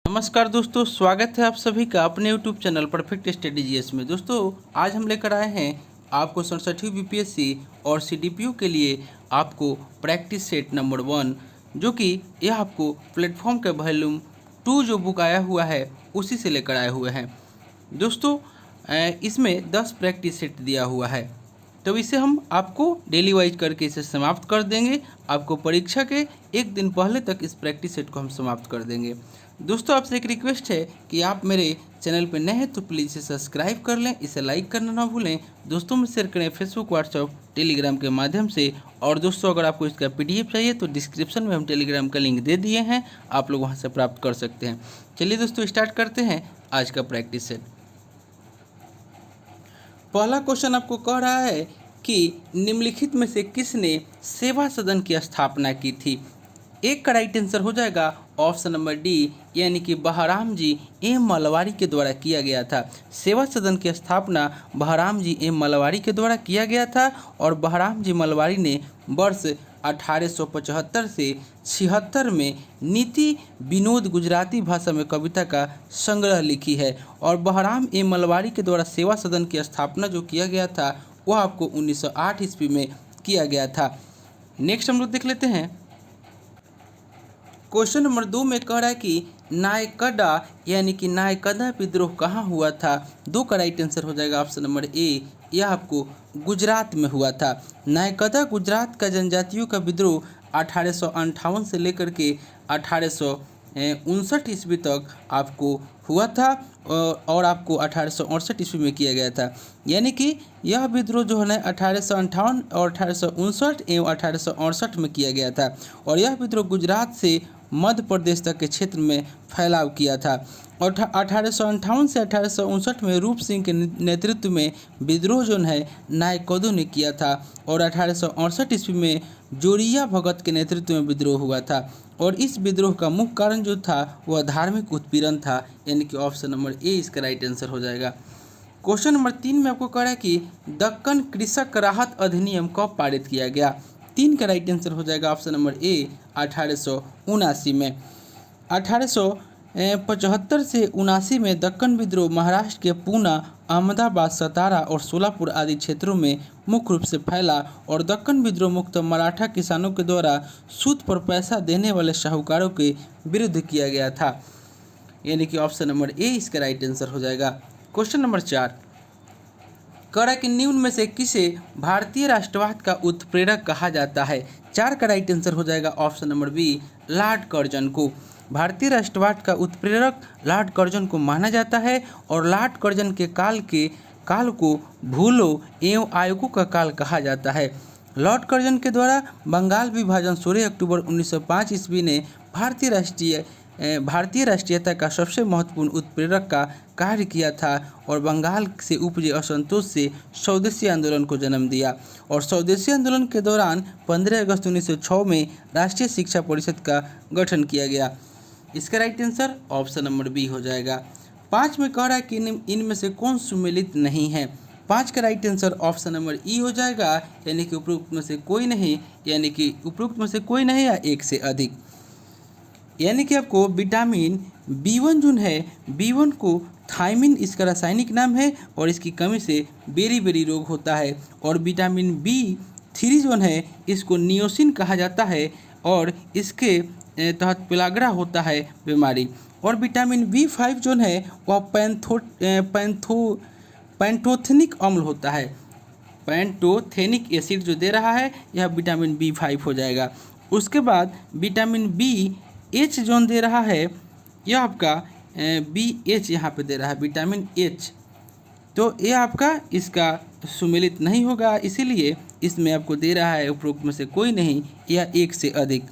नमस्कार दोस्तों, स्वागत है आप सभी का अपने YouTube channel perfect study GS में। दोस्तों आज हम लेकर आए हैं आपको 67वीं बीपीएससी और सीडीपीओ के लिए आपको प्रैक्टिस सेट नंबर 1, जो कि यह आपको प्लेटफॉर्म के वॉल्यूम 2 जो बुक आया हुआ है उसी से लेकर आए हुए हैं। दोस्तों इसमें 10 प्रैक्टिस सेट दिया हुआ है, तो इसे हम आपको डेली वाइज करके इसे समाप्त कर देंगे। आपको परीक्षा के एक दिन पहले तक इस प्रैक्टिस सेट को हम समाप्त कर देंगे। दोस्तों आपसे एक रिक्वेस्ट है कि आप मेरे चैनल पर नए हैं तो प्लीज़ इसे सब्सक्राइब कर लें, इसे लाइक करना ना भूलें, दोस्तों में शेयर करें फेसबुक, व्हाट्सएप, टेलीग्राम के माध्यम से। और दोस्तों अगर आपको इसका पीडीएफ चाहिए तो डिस्क्रिप्शन में हम टेलीग्राम का लिंक दे दिए हैं, आप लोग वहां से प्राप्त कर सकते हैं। चलिए दोस्तों स्टार्ट करते हैं आज का प्रैक्टिस सेट। पहला क्वेश्चन आपको कह रहा है कि निम्नलिखित में से किसने सेवा सदन की स्थापना की थी। एक का राइट आंसर हो जाएगा ऑप्शन नंबर डी, यानी कि बहराम जी एम मलवारी के द्वारा किया गया था। सेवा सदन की स्थापना बहराम जी एम मलवारी के द्वारा किया गया था और बहराम जी मलवारी ने वर्ष 1875 से 76 में नीति विनोद गुजराती भाषा में कविता का संग्रह लिखी है। और बहराम एम मलवारी के द्वारा सेवा सदन की स्थापना जो किया गया था वह आपको 1908 ईस्वी में किया गया था। नेक्स्ट हम लोग देख लेते हैं। क्वेश्चन नंबर 2 में कह रहा है कि नायकदा यानी कि नायकदा विद्रोह कहाँ हुआ था। 2 का राइट आंसर हो जाएगा ऑप्शन नंबर ए, यह आपको गुजरात में हुआ था। नायकदा गुजरात का जनजातियों का विद्रोह 1858 से लेकर के 1859 ईस्वी तक आपको हुआ था और आपको 1868 ईस्वी में किया गया था। यानी कि यह विद्रोह जो है ना 1858 और 1859 एवं 1868 में किया गया था और यह विद्रोह गुजरात से मध्य प्रदेश तक के क्षेत्र में फैलाव किया था। और 1858 से 1859 में रूप सिंह के नेतृत्व में विद्रोह जो है नायकदों ने किया था और 1868 ईस्वी में जोरिया भगत के नेतृत्व में विद्रोह हुआ था। और इस विद्रोह का मुख्य कारण जो था वह धार्मिक उत्पीड़न था, यानी कि ऑप्शन नंबर ए इसका राइट आंसर हो जाएगा। क्वेश्चन नंबर 3 में आपको कह रहा है कि दक्कन कृषक राहत अधिनियम कब पारित किया गया। 3 का राइट आंसर हो जाएगा ऑप्शन नंबर ए 1879 में। 1875 से 79 में दक्कन विद्रोह महाराष्ट्र के पूना, अहमदाबाद, सतारा और सोलापुर आदि क्षेत्रों में मुख्य रूप से फैला और दक्कन विद्रोह मुक्त मराठा किसानों के द्वारा सूद पर पैसा देने वाले शाहूकारों के विरुद्ध किया गया था, यानी कि ऑप्शन नंबर ए इसका राइट आंसर हो जाएगा। क्वेश्चन नंबर 4 कह रहा है कि निम्न में से किसे भारतीय राष्ट्रवाद का उत्प्रेरक कहा जाता है। 4 का राइट आंसर हो जाएगा option number B Lord Curzon को। भारतीय राष्ट्रवाद का उत्प्रेरक लॉर्ड कर्जन को माना जाता है और लॉर्ड कर्जन के काल को भूलों एवं आयोगों का काल कहा जाता है। लॉर्ड कर्जन के द्वारा बंगाल विभाजन 16 अक्टूबर 1905 ईस्वी ने भारतीय राष्ट्रीयता का सबसे महत्वपूर्ण उत्प्रेरक का कार्य किया था और बंगाल से उपजे असंतोष से स्वदेशी आंदोलन को जन्म दिया। और स्वदेशी आंदोलन के दौरान 15 अगस्त 1906 में राष्ट्रीय शिक्षा परिषद का गठन किया गया। इसका right answer option number B हो जाएगा। 5 में कह रहा है कि इनमें से कौन सुमेलित नहीं है। 5 का राइट आंसर ऑप्शन नंबर ई हो जाएगा, यानी कि उपरोक्त में से कोई नहीं, यानी कि उपरोक्त में से कोई नहीं या एक से अधिक। यानी कि आपको विटामिन B1 जो है, B1 को थायमिन इसका रासायनिक नाम है और इसकी कमी से बेरी रोग होता है। और विटामिन B3 जो है इसको नियोसिन कहा जाता है और इसके तहत पेलाग्रा होता है बीमारी। और विटामिन B5 जो है वह पैंथोथेनिक अम्ल होता है। पैंथोथेनिक एसिड जो दे रहा है यह विटामिन B5 हो जाएगा। उसके बाद विटामिन BH जो दे रहा है यह आपका BH यहाँ पे दे रहा है विटामिन H, तो ये आपका इसका सुमेलित नहीं होगा, इसीलिए इसमें आपको दे रहा है उपरोक्त में से कोई नहीं या एक से अधिक।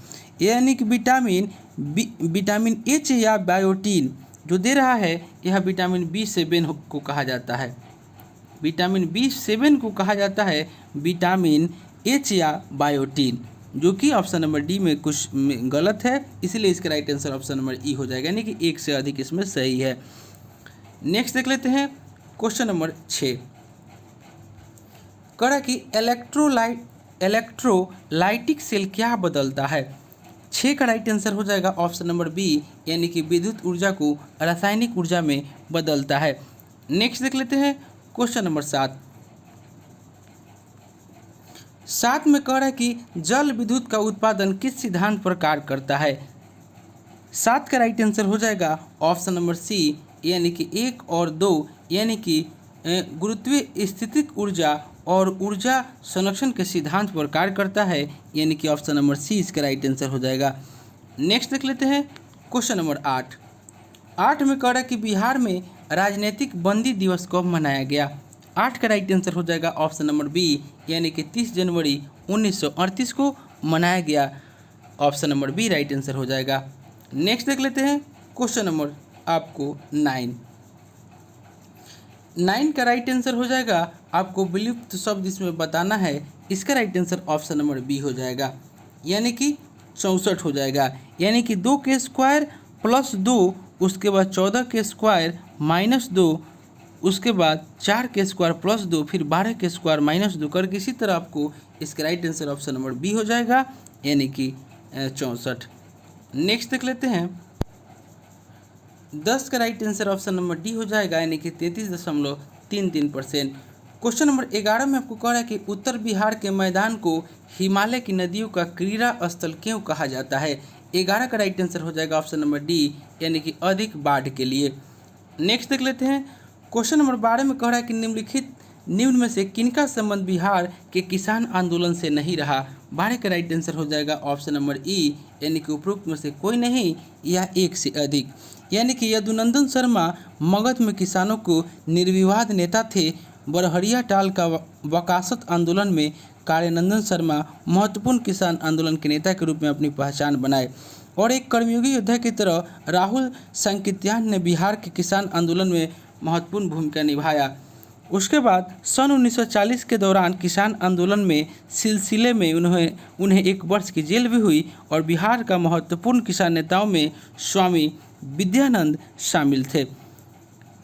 यानी कि विटामिन H या बायोटीन जो दे रहा है यह विटामिन B7 को कहा जाता है। विटामिन B7 को कहा जाता है विटामिन H या बायोटीन, जो कि ऑप्शन नंबर डी में कुछ गलत है, इसलिए इसका राइट आंसर ऑप्शन नंबर ई हो जाएगा, यानी कि एक से अधिक इसमें सही है। नेक्स्ट देख लेते हैं क्वेश्चन नंबर 6 कह रहा कि इलेक्ट्रोलाइटिक सेल क्या बदलता है। 6 का राइट आंसर हो जाएगा ऑप्शन नंबर बी, यानी कि विद्युत ऊर्जा को रासायनिक ऊर्जा में बदलता है। नेक्स्ट देख लेते हैं क्वेश्चन नंबर 7। 7 में कह रहा है कि जल विद्युत का उत्पादन किस सिद्धांत पर कार्य करता है। 7 का राइट आंसर हो जाएगा ऑप्शन नंबर सी, यानी कि 1 और 2, यानी कि गुरुत्वीय स्थितिक ऊर्जा और ऊर्जा संरक्षण के सिद्धांत पर कार्य करता है, यानी कि ऑप्शन नंबर सी इसका राइट आंसर हो जाएगा। नेक्स्ट देख लेते हैं क्वेश्चन नंबर 8। 8 में कह रहा है कि बिहार में राजनीतिक बंदी दिवस कब मनाया गया। 8 का राइट आंसर हो जाएगा ऑप्शन नंबर बी, यानी कि 30 जनवरी 1938 को मनाया गया। Option number B right answer हो जाएगा। नेक्स्ट देख लेते हैं क्वेश्चन नंबर आपको 9। 9 का राइट आंसर हो जाएगा, आपको विलुप्त शब्द इसमें बताना है। इसका right answer option number B हो जाएगा, यानी कि 64 हो जाएगा। यानी कि 2 के स्क्वायर प्लस 2, उसके बाद 14 के स्क्वायर माइनस 2, उसके बाद 4 के स्क्वायर प्लस 2, फिर 12 के स्क्वायर माइनस 2 करके इसी तरह आपको इसका right answer option number B हो जाएगा, यानी कि 64। नेक्स्ट देख लेते हैं 10 का right answer option number D हो जाएगा, यानी कि 33.33%। क्वेश्चन नंबर 11 में आपको कह रहा है कि उत्तर बिहार के मैदान को हिमालय की नदियों का क्रीड़ा स्थल क्यों कहा जाता है। 11 का राइट आंसर हो जाएगा ऑप्शन नंबर डी, यानी कि अधिक बाढ़ के लिए। नेक्स्ट देख लेते हैं क्वेश्चन नंबर 12 में कह रहा है कि निम्न में से किनका संबंध बिहार के किसान आंदोलन से नहीं रहा। 12 का राइट आंसर हो जाएगा ऑप्शन नंबर ई, यानी कि उपरोक्त में से कोई नहीं या एक से अधिक। यानी कि यदुनंदन शर्मा मगध में किसानों को निर्विवाद नेता थे। बरहरिया टाल का वकासत आंदोलन में कार्यानंदन शर्मा महत्वपूर्ण किसान आंदोलन के नेता के रूप में अपनी पहचान बनाए, और एक कर्मयोगी योद्धा की तरह राहुल सांकृत्यायन ने बिहार के किसान आंदोलन में महत्वपूर्ण भूमिका निभाया। उसके बाद सन 1940 के दौरान किसान आंदोलन में सिलसिले में उन्हें 1 वर्ष की जेल भी हुई, और बिहार का महत्वपूर्ण किसान नेताओं में स्वामी विद्यानंद शामिल थे।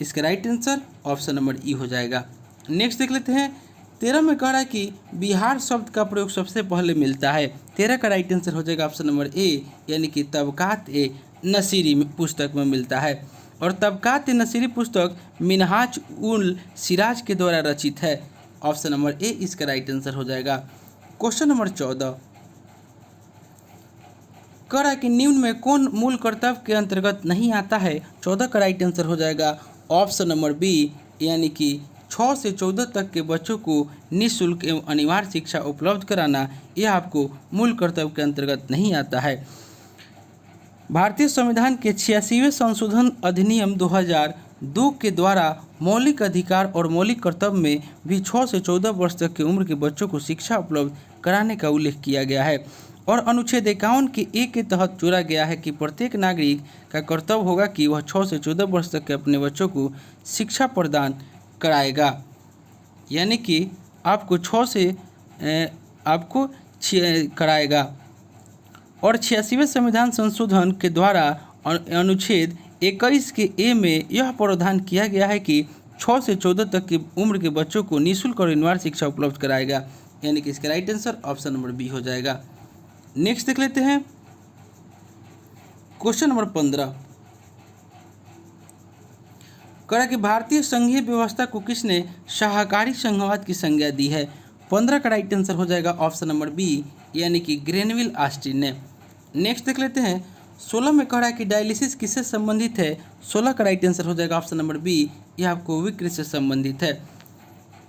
इसका राइट आंसर ऑप्शन नंबर ई हो जाएगा। नेक्स्ट देख लेते हैं 13 में कह रहा है कि बिहार शब्द का प्रयोग सबसे पहले मिलता है। 13 का राइट आंसर हो जाएगा ऑप्शन नंबर ए, यानी कि तबकात ए नसीरी पुस्तक में मिलता है, और तबकात ए नसीरी पुस्तक मिनहाज उल सिराज के द्वारा रचित है। ऑप्शन नंबर ए इसका राइट आंसर हो जाएगा। क्वेश्चन नंबर 14 कह रहा है कि निम्न में कौन मूल कर्तव्य के अंतर्गत नहीं आता है। 14 का राइट आंसर हो जाएगा ऑप्शन नंबर बी, यानी कि 6 से 14 तक के बच्चों को निःशुल्क एवं अनिवार्य शिक्षा उपलब्ध कराना, यह आपको मूल कर्तव्य के अंतर्गत नहीं आता है। भारतीय संविधान के 86वें संशोधन अधिनियम 2002 के द्वारा मौलिक अधिकार और मौलिक कर्तव्य में भी 6 से 14 वर्ष तक की उम्र के बच्चों को शिक्षा उपलब्ध कराने का उल्लेख किया गया है, और अनुच्छेद 51 के ए के तहत जोड़ा गया है कि प्रत्येक नागरिक का कर्तव्य होगा कि वह 6 से 14 वर्ष तक के अपने बच्चों को शिक्षा प्रदान कराएगा। यानी कि आपको 6 से आपको कराएगा। और 86वें संविधान संशोधन के द्वारा अनुच्छेद 21 के ए में यह प्रावधान किया गया है कि 6 से 14 तक की उम्र के बच्चों को निःशुल्क और अनिवार्य शिक्षा उपलब्ध कराएगा, यानी कि इसका right answer option number B हो जाएगा। नेक्स्ट देख लेते हैं क्वेश्चन नंबर 15 कह कि भारतीय संघीय व्यवस्था को किसने सहकारी संघवाद की संज्ञा दी है। 15 का राइट आंसर हो जाएगा ऑप्शन नंबर बी, यानी कि ग्रेनविल ऑस्टिन ने। नेक्स्ट देख लेते हैं 16 में कह रहा है कि डायलिसिस किससे संबंधित है। 16 का राइट आंसर हो जाएगा ऑप्शन नंबर बी, यह आपको विकृत से संबंधित है।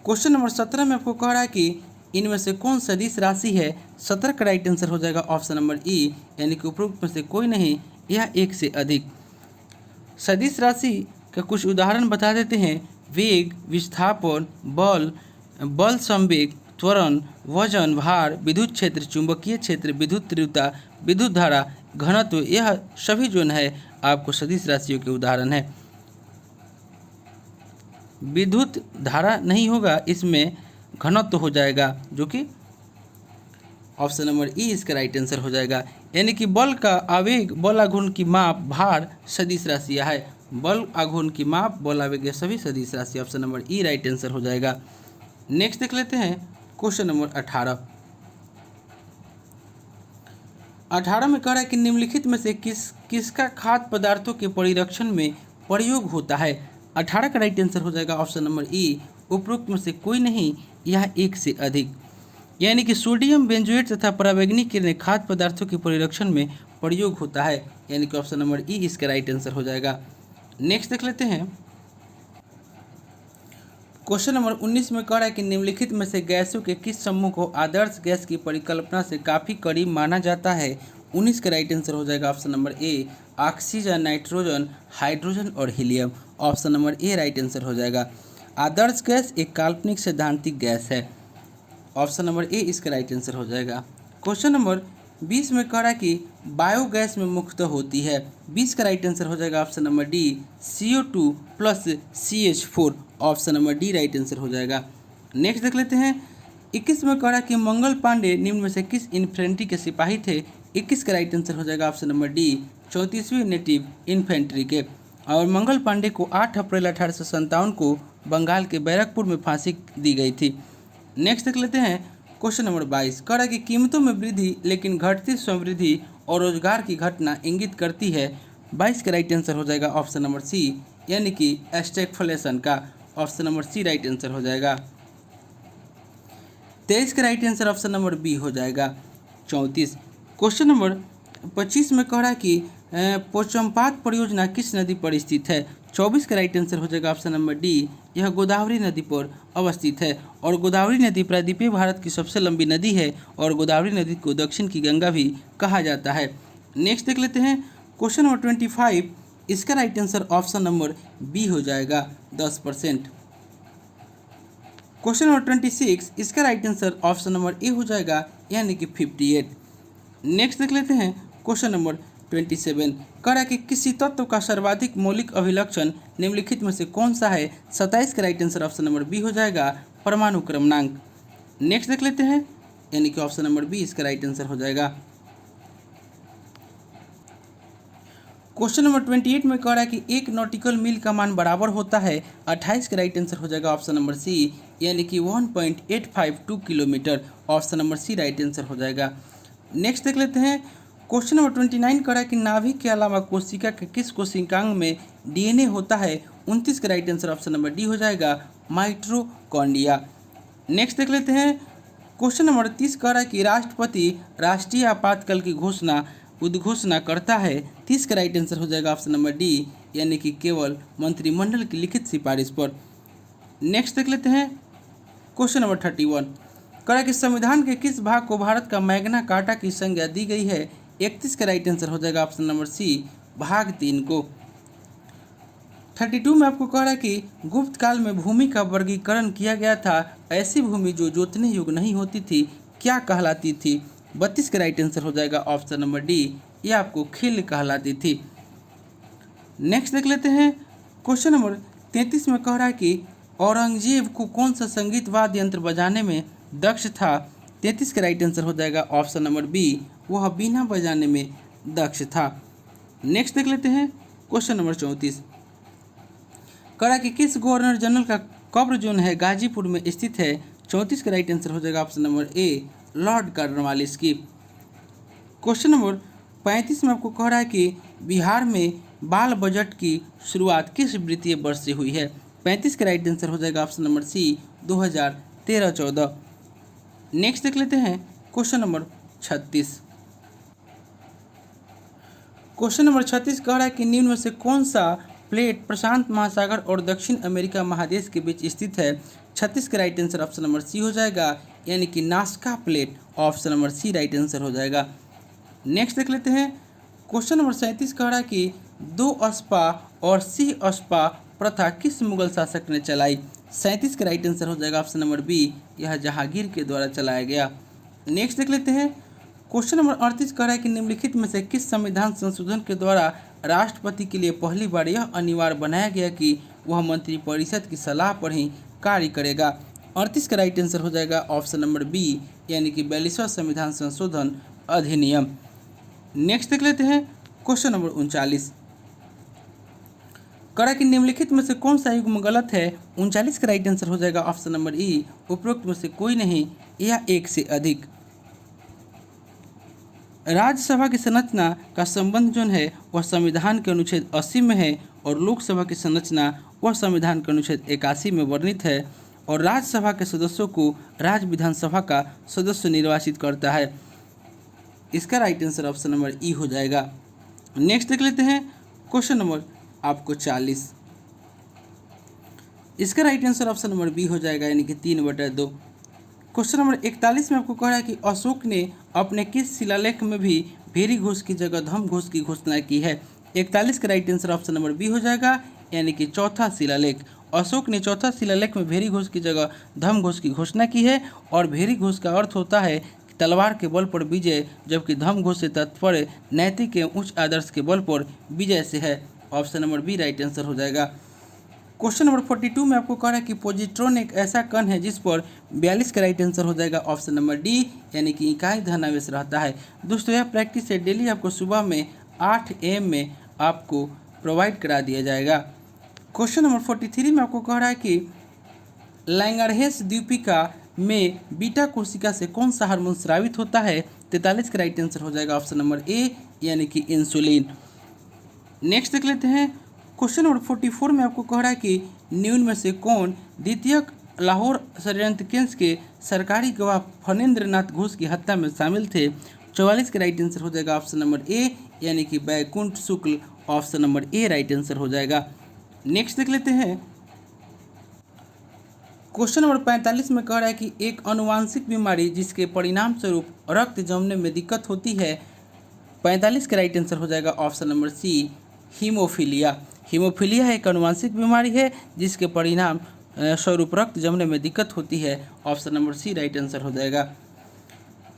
क्वेश्चन नंबर 17 में आपको कह रहा है कि इनमें से कौन सदिश राशि है। 17 का राइट आंसर हो जाएगा ऑप्शन नंबर ई, यानी कि उपरोक्त में से कोई नहीं या एक से अधिक। सदिश राशि का कुछ उदाहरण बता देते हैं। वेग, विस्थापन, बल संवेग, त्वरण, वजन, भार, विद्युत क्षेत्र, चुंबकीय क्षेत्र, विद्युत तीव्रता, विद्युत धारा, घनत्व, यह सभी जो है आपको सदिश राशियों के उदाहरण है। विद्युत धारा नहीं होगा, इसमें घनत्व हो जाएगा, जो कि ऑप्शन नंबर ई इसका राइट आंसर हो जाएगा। यानी कि बल का आवेग, बल आघूर्ण की माप, भार सदिश राशियाँ है। बल आघूर्ण की माप, बल आवेग, ये सभी सदिश राशि। ऑप्शन नंबर ई राइट आंसर हो जाएगा। नेक्स्ट देख लेते हैं क्वेश्चन नंबर 18। 18 में कह रहा है कि निम्नलिखित में से किसका खाद्य पदार्थों के परिरक्षण में प्रयोग होता है। 18 का राइट आंसर हो जाएगा ऑप्शन नंबर ई, उपरोक्त में से कोई नहीं, यह एक से अधिक। यानी कि सोडियम बेंजोएट तथा पराबैंगनी किरणें खाद्य पदार्थों के परिरक्षण में प्रयोग होता है, यानी कि ऑप्शन नंबर ई इसका राइट आंसर हो जाएगा। नेक्स्ट देख लेते हैं। क्वेश्चन नंबर 19 में कह रहा है कि निम्नलिखित में से गैसों के किस समूह को आदर्श गैस की परिकल्पना से काफ़ी करीब माना जाता है। 19 का राइट आंसर हो जाएगा option number A, oxygen, nitrogen, hydrogen और helium. Option number A right answer हो जाएगा। आदर्श गैस एक काल्पनिक सैद्धांतिक गैस है। ऑप्शन नंबर ए इसका राइट आंसर हो जाएगा। क्वेश्चन नंबर 20 में कह रहा है कि बायोगैस में मुख्यतः होती है। 20 का राइट आंसर हो जाएगा option number D, CO2 plus CH4। Option number D right answer हो जाएगा। नेक्स्ट देख लेते हैं। 21 में कह रहा है कि मंगल पांडे निम्न में से किस इन्फेंट्री के सिपाही थे। 21 का राइट आंसर हो जाएगा ऑप्शन नंबर डी, 34वीं नेटिव इन्फेंट्री के। और मंगल पांडे को 8 अप्रैल 1857 को बंगाल के बैरकपुर में फांसी दी गई थी। नेक्स्ट देख लेते हैं। क्वेश्चन नंबर 22 कह रहा है कि कीमतों में वृद्धि लेकिन घटती समृद्धि और रोजगार की घटना इंगित करती है। 22 का राइट आंसर हो जाएगा ऑप्शन नंबर सी, यानी कि स्टैगफ्लेशन का। Option number C right answer हो जाएगा। 23 का right answer option number B हो जाएगा। 34 क्वेश्चन नंबर 25 में कह रहा है कि पोचमपात परियोजना किस नदी पर स्थित है। 24 का राइट आंसर हो जाएगा ऑप्शन नंबर डी, यह गोदावरी नदी पर अवस्थित है। और गोदावरी नदी प्रायद्वीपीय भारत की सबसे लंबी नदी है और गोदावरी नदी को दक्षिण की गंगा भी कहा जाता है। नेक्स्ट देख लेते हैं। क्वेश्चन नंबर 25 इसका right answer option number B हो जाएगा, 10%। क्वेश्चन नंबर 26 इसका right answer option number A हो जाएगा, यानी कि 58। नेक्स्ट देख लेते हैं। क्वेश्चन नंबर 27 कह रहा है कि किसी तत्व का सर्वाधिक मौलिक अभिलक्षण निम्नलिखित में से कौन सा है। 27 का right answer option number B हो जाएगा, परमाणु क्रमांक। नेक्स्ट देख लेते हैं, यानी कि ऑप्शन नंबर बी इसका राइट आंसर हो जाएगा। क्वेश्चन नंबर 28 में कह रहा है कि एक नॉटिकल मील का मान बराबर होता है। 28 का राइट आंसर हो जाएगा ऑप्शन नंबर सी, यानी कि 1.852 kilometre. Option number C right answer हो जाएगा। नेक्स्ट देख लेते हैं। क्वेश्चन नंबर 29 कह रहा है कि नाभिक के अलावा कोशिका के किस कोशिकांग में DNA होता है। 29 का right answer option number D हो जाएगा, माइटोकॉन्ड्रिया। नेक्स्ट देख लेते हैं। क्वेश्चन नंबर 30 कह रहा है कि राष्ट्रपति राष्ट्रीय आपातकाल की उद्घोषणा करता है। 30 का राइट आंसर हो जाएगा ऑप्शन नंबर डी, यानी कि केवल मंत्रिमंडल की लिखित सिफारिश पर। नेक्स्ट देख लेते हैं। क्वेश्चन नंबर 31 कह रहा है कि संविधान के किस भाग को भारत का मैग्ना कार्टा की संज्ञा दी गई है। 31 का राइट आंसर हो जाएगा ऑप्शन नंबर सी, भाग 3 को। 32 में आपको कह रहा है कि गुप्त काल में भूमि का वर्गीकरण किया गया था। ऐसी भूमि जो जोतने योग्य नहीं होती थी क्या कहलाती थी। 32 का राइट आंसर हो जाएगा ऑप्शन नंबर डी, यह आपको खिल कहलाती थी। नेक्स्ट देख लेते हैं। क्वेश्चन नंबर 33 में कह रहा है कि औरंगजेब को कौन सा संगीत वाद्य यंत्र बजाने में दक्ष था। 33 का राइट आंसर हो जाएगा ऑप्शन नंबर बी, वह बीना बजाने में दक्ष था। नेक्स्ट देख लेते हैं। क्वेश्चन नंबर 34 कह रहा है कि किस गवर्नर जनरल का कब्र जो है गाजीपुर में स्थित है। 34 का राइट आंसर हो जाएगा ऑप्शन नंबर ए, लॉर्ड कॉर्नवालिस की। क्वेश्चन नंबर 35 में आपको कह रहा है कि बिहार में बाल बजट की शुरुआत किस वित्तीय वर्ष से हुई है। 35 का राइट आंसर हो जाएगा ऑप्शन नंबर सी, 2013-14। नेक्स्ट देख लेते हैं। क्वेश्चन नंबर 36 क्वेश्चन नंबर 36 कह रहा है कि निम्न में से कौन सा प्लेट प्रशांत महासागर और दक्षिण अमेरिका महादेश के बीच स्थित है। 36 का right answer option number C हो जाएगा, यानी कि Nazca plate. Option number C right answer हो जाएगा। नेक्स्ट देख लेते हैं। क्वेश्चन नंबर 37 कह रहा है कि 2 अस्पा और सी अस्पा प्रथा किस मुगल शासक ने चलाई। 37 का राइट आंसर हो जाएगा ऑप्शन नंबर बी, यह जहांगीर के द्वारा चलाया गया। नेक्स्ट देख लेते हैं। क्वेश्चन नंबर 38 कह रहा है कि निम्नलिखित में से किस संविधान संशोधन के द्वारा राष्ट्रपति के लिए पहली बार यह अनिवार्य बनाया गया कि वह मंत्रिपरिषद की सलाह पर ही कार्य करेगा। 38 का राइट आंसर हो जाएगा ऑप्शन नंबर बी, यानी कि 42वां संविधान संशोधन अधिनियम। नेक्स्ट देख लेते हैं। क्वेश्चन नंबर 39 कह रहा है कि निम्नलिखित में से कौन सा युग्म गलत है। 39 का राइट आंसर हो जाएगा ऑप्शन नंबर ई, उपरोक्त में से कोई नहीं या एक से अधिक। राज्यसभा की संरचना का संबंध जो है वह संविधान के अनुच्छेद 80 में है और लोकसभा की संरचना वह संविधान के अनुच्छेद 81 में वर्णित है और राज्यसभा के सदस्यों को राज्य विधानसभा का सदस्य निर्वाचित करता है। इसका राइट आंसर ऑप्शन नंबर ई हो जाएगा। नेक्स्ट देख लेते हैं क्वेश्चन नंबर आपको 40। इसका right answer option number B हो जाएगा, यानी कि 3/2। क्वेश्चन नंबर 41 में आपको कह रहा है कि अशोक ने अपने किस शिलालेख में भी भेरी घोष की जगह धम घोष की घोषणा की है। 41 का right answer option number B हो जाएगा, यानी कि चौथा शिलालेख। अशोक ने चौथा शिलालेख में भेरी घोष की जगह धम घोष की घोषणा की है और भेरी घोष का अर्थ होता है कि तलवार के बल पर विजय, जबकि धम घोष से तात्पर्य नैतिक एवं उच्च आदर्श के बल पर विजय से है। Option number B right answer हो जाएगा। क्वेश्चन नंबर 42 में आपको कह रहा है कि पोजिट्रॉन एक ऐसा कण है जिस पर 42 का राइट आंसर हो जाएगा, ऑप्शन नंबर डी, यानी कि इकाई धनावेश रहता है। दोस्तों यह प्रैक्टिस है, डेली आपको सुबह में 8 AM में आपको प्रोवाइड करा दिया जाएगा। क्वेश्चन नंबर 43 में आपको कह रहा है कि लैंगरहेंस द्वीपिका में बीटा कोशिका से कौन सा हार्मोन स्रावित होता है। 43 का राइट आंसर हो जाएगा, ऑप्शन नंबर ए, यानी कि इंसुलिन। नेक्स्ट देख लेते हैं क्वेश्चन नंबर 44 में आपको कह रहा है कि निम्न में से कौन द्वितीय लाहौर षड्यंत्र केस के सरकारी गवाह फणेंद्र नाथ घोष की हत्या में शामिल थे। 44 का राइट आंसर हो जाएगा, ऑप्शन नंबर ए, यानी कि Baikunth Shukla. Option number A right answer हो जाएगा। नेक्स्ट देख लेते हैं क्वेश्चन नंबर 45 में कह रहा है कि एक आनुवांशिक बीमारी जिसके परिणाम स्वरूप रक्त जमने में दिक्कत होती है। 45 का राइट आंसर हो जाएगा, option number C, haemophilia. Haemophilia एक आनुवांशिक बीमारी है जिसके परिणाम स्वरूप रक्त जमने में दिक्कत होती है। Option number C right answer हो जाएगा।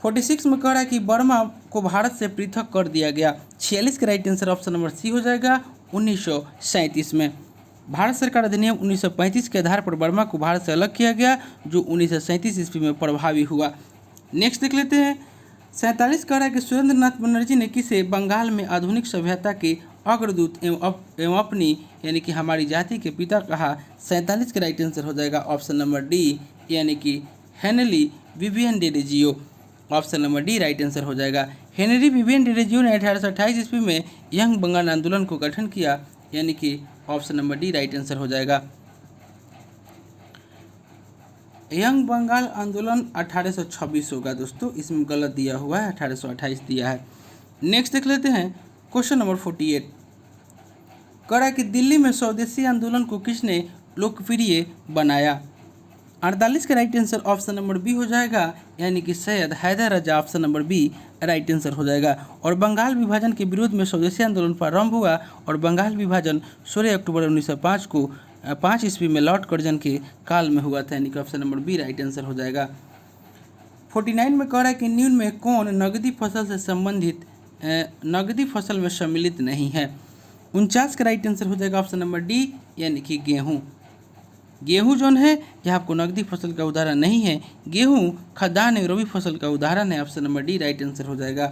46 में कह रहा है कि बर्मा को भारत से पृथक कर दिया गया। 46 का right answer option number C हो जाएगा, 1937 में। भारत सरकार अधिनियम 1935 के आधार पर बर्मा को भारत से अलग किया गया, जो 1937 ईस्वी में प्रभावी हुआ। नेक्स्ट देख लेते हैं 47 कह रहा है कि सुरेंद्र नाथ बनर्जी ने किसे बंगाल में आधुनिक सभ्यता के अग्रदूत एवं अपनी, यानी कि हमारी जाति के पिता कहा। 47 का राइट आंसर हो जाएगा, ऑप्शन नंबर डी, यानी कि Henry Vivian Derozio. Option number D right answer हो जाएगा। हेनरी विवियन डिरेजियो ने 1828 ईस्वी में यंग बंगाल आंदोलन को गठन किया, यानी कि option number D right answer हो जाएगा। यंग बंगाल आंदोलन 1826 होगा दोस्तों, इसमें गलत दिया हुआ है, 1828 दिया है। नेक्स्ट देख लेते हैं क्वेश्चन नंबर 48 कह रहा है कि दिल्ली में स्वदेशी आंदोलन को किसने लोकप्रिय बनाया। 48 का right answer option number B हो जाएगा, यानी कि Syed Haider Raza. Option number B right answer हो जाएगा। और बंगाल विभाजन के विरोध में स्वदेशी आंदोलन प्रारंभ हुआ और बंगाल विभाजन 16 अक्टूबर 1905 को 5 ईस्वी में लॉर्ड कर्जन के काल में हुआ था, यानी कि option number B right answer हो जाएगा। 49 में कह रहा है कि निम्न में कौन नगदी फसल से संबंधित नगदी फसल में सम्मिलित नहीं है। 49 का राइट आंसर हो जाएगा, ऑप्शन नंबर डी, यानी कि गेहूँ। गेहूँ जो है यह आपको नगदी फसल का उदाहरण नहीं है। गेहूँ खाद्यान्न एवं रबी फसल का उदाहरण है। Option number D right answer हो जाएगा।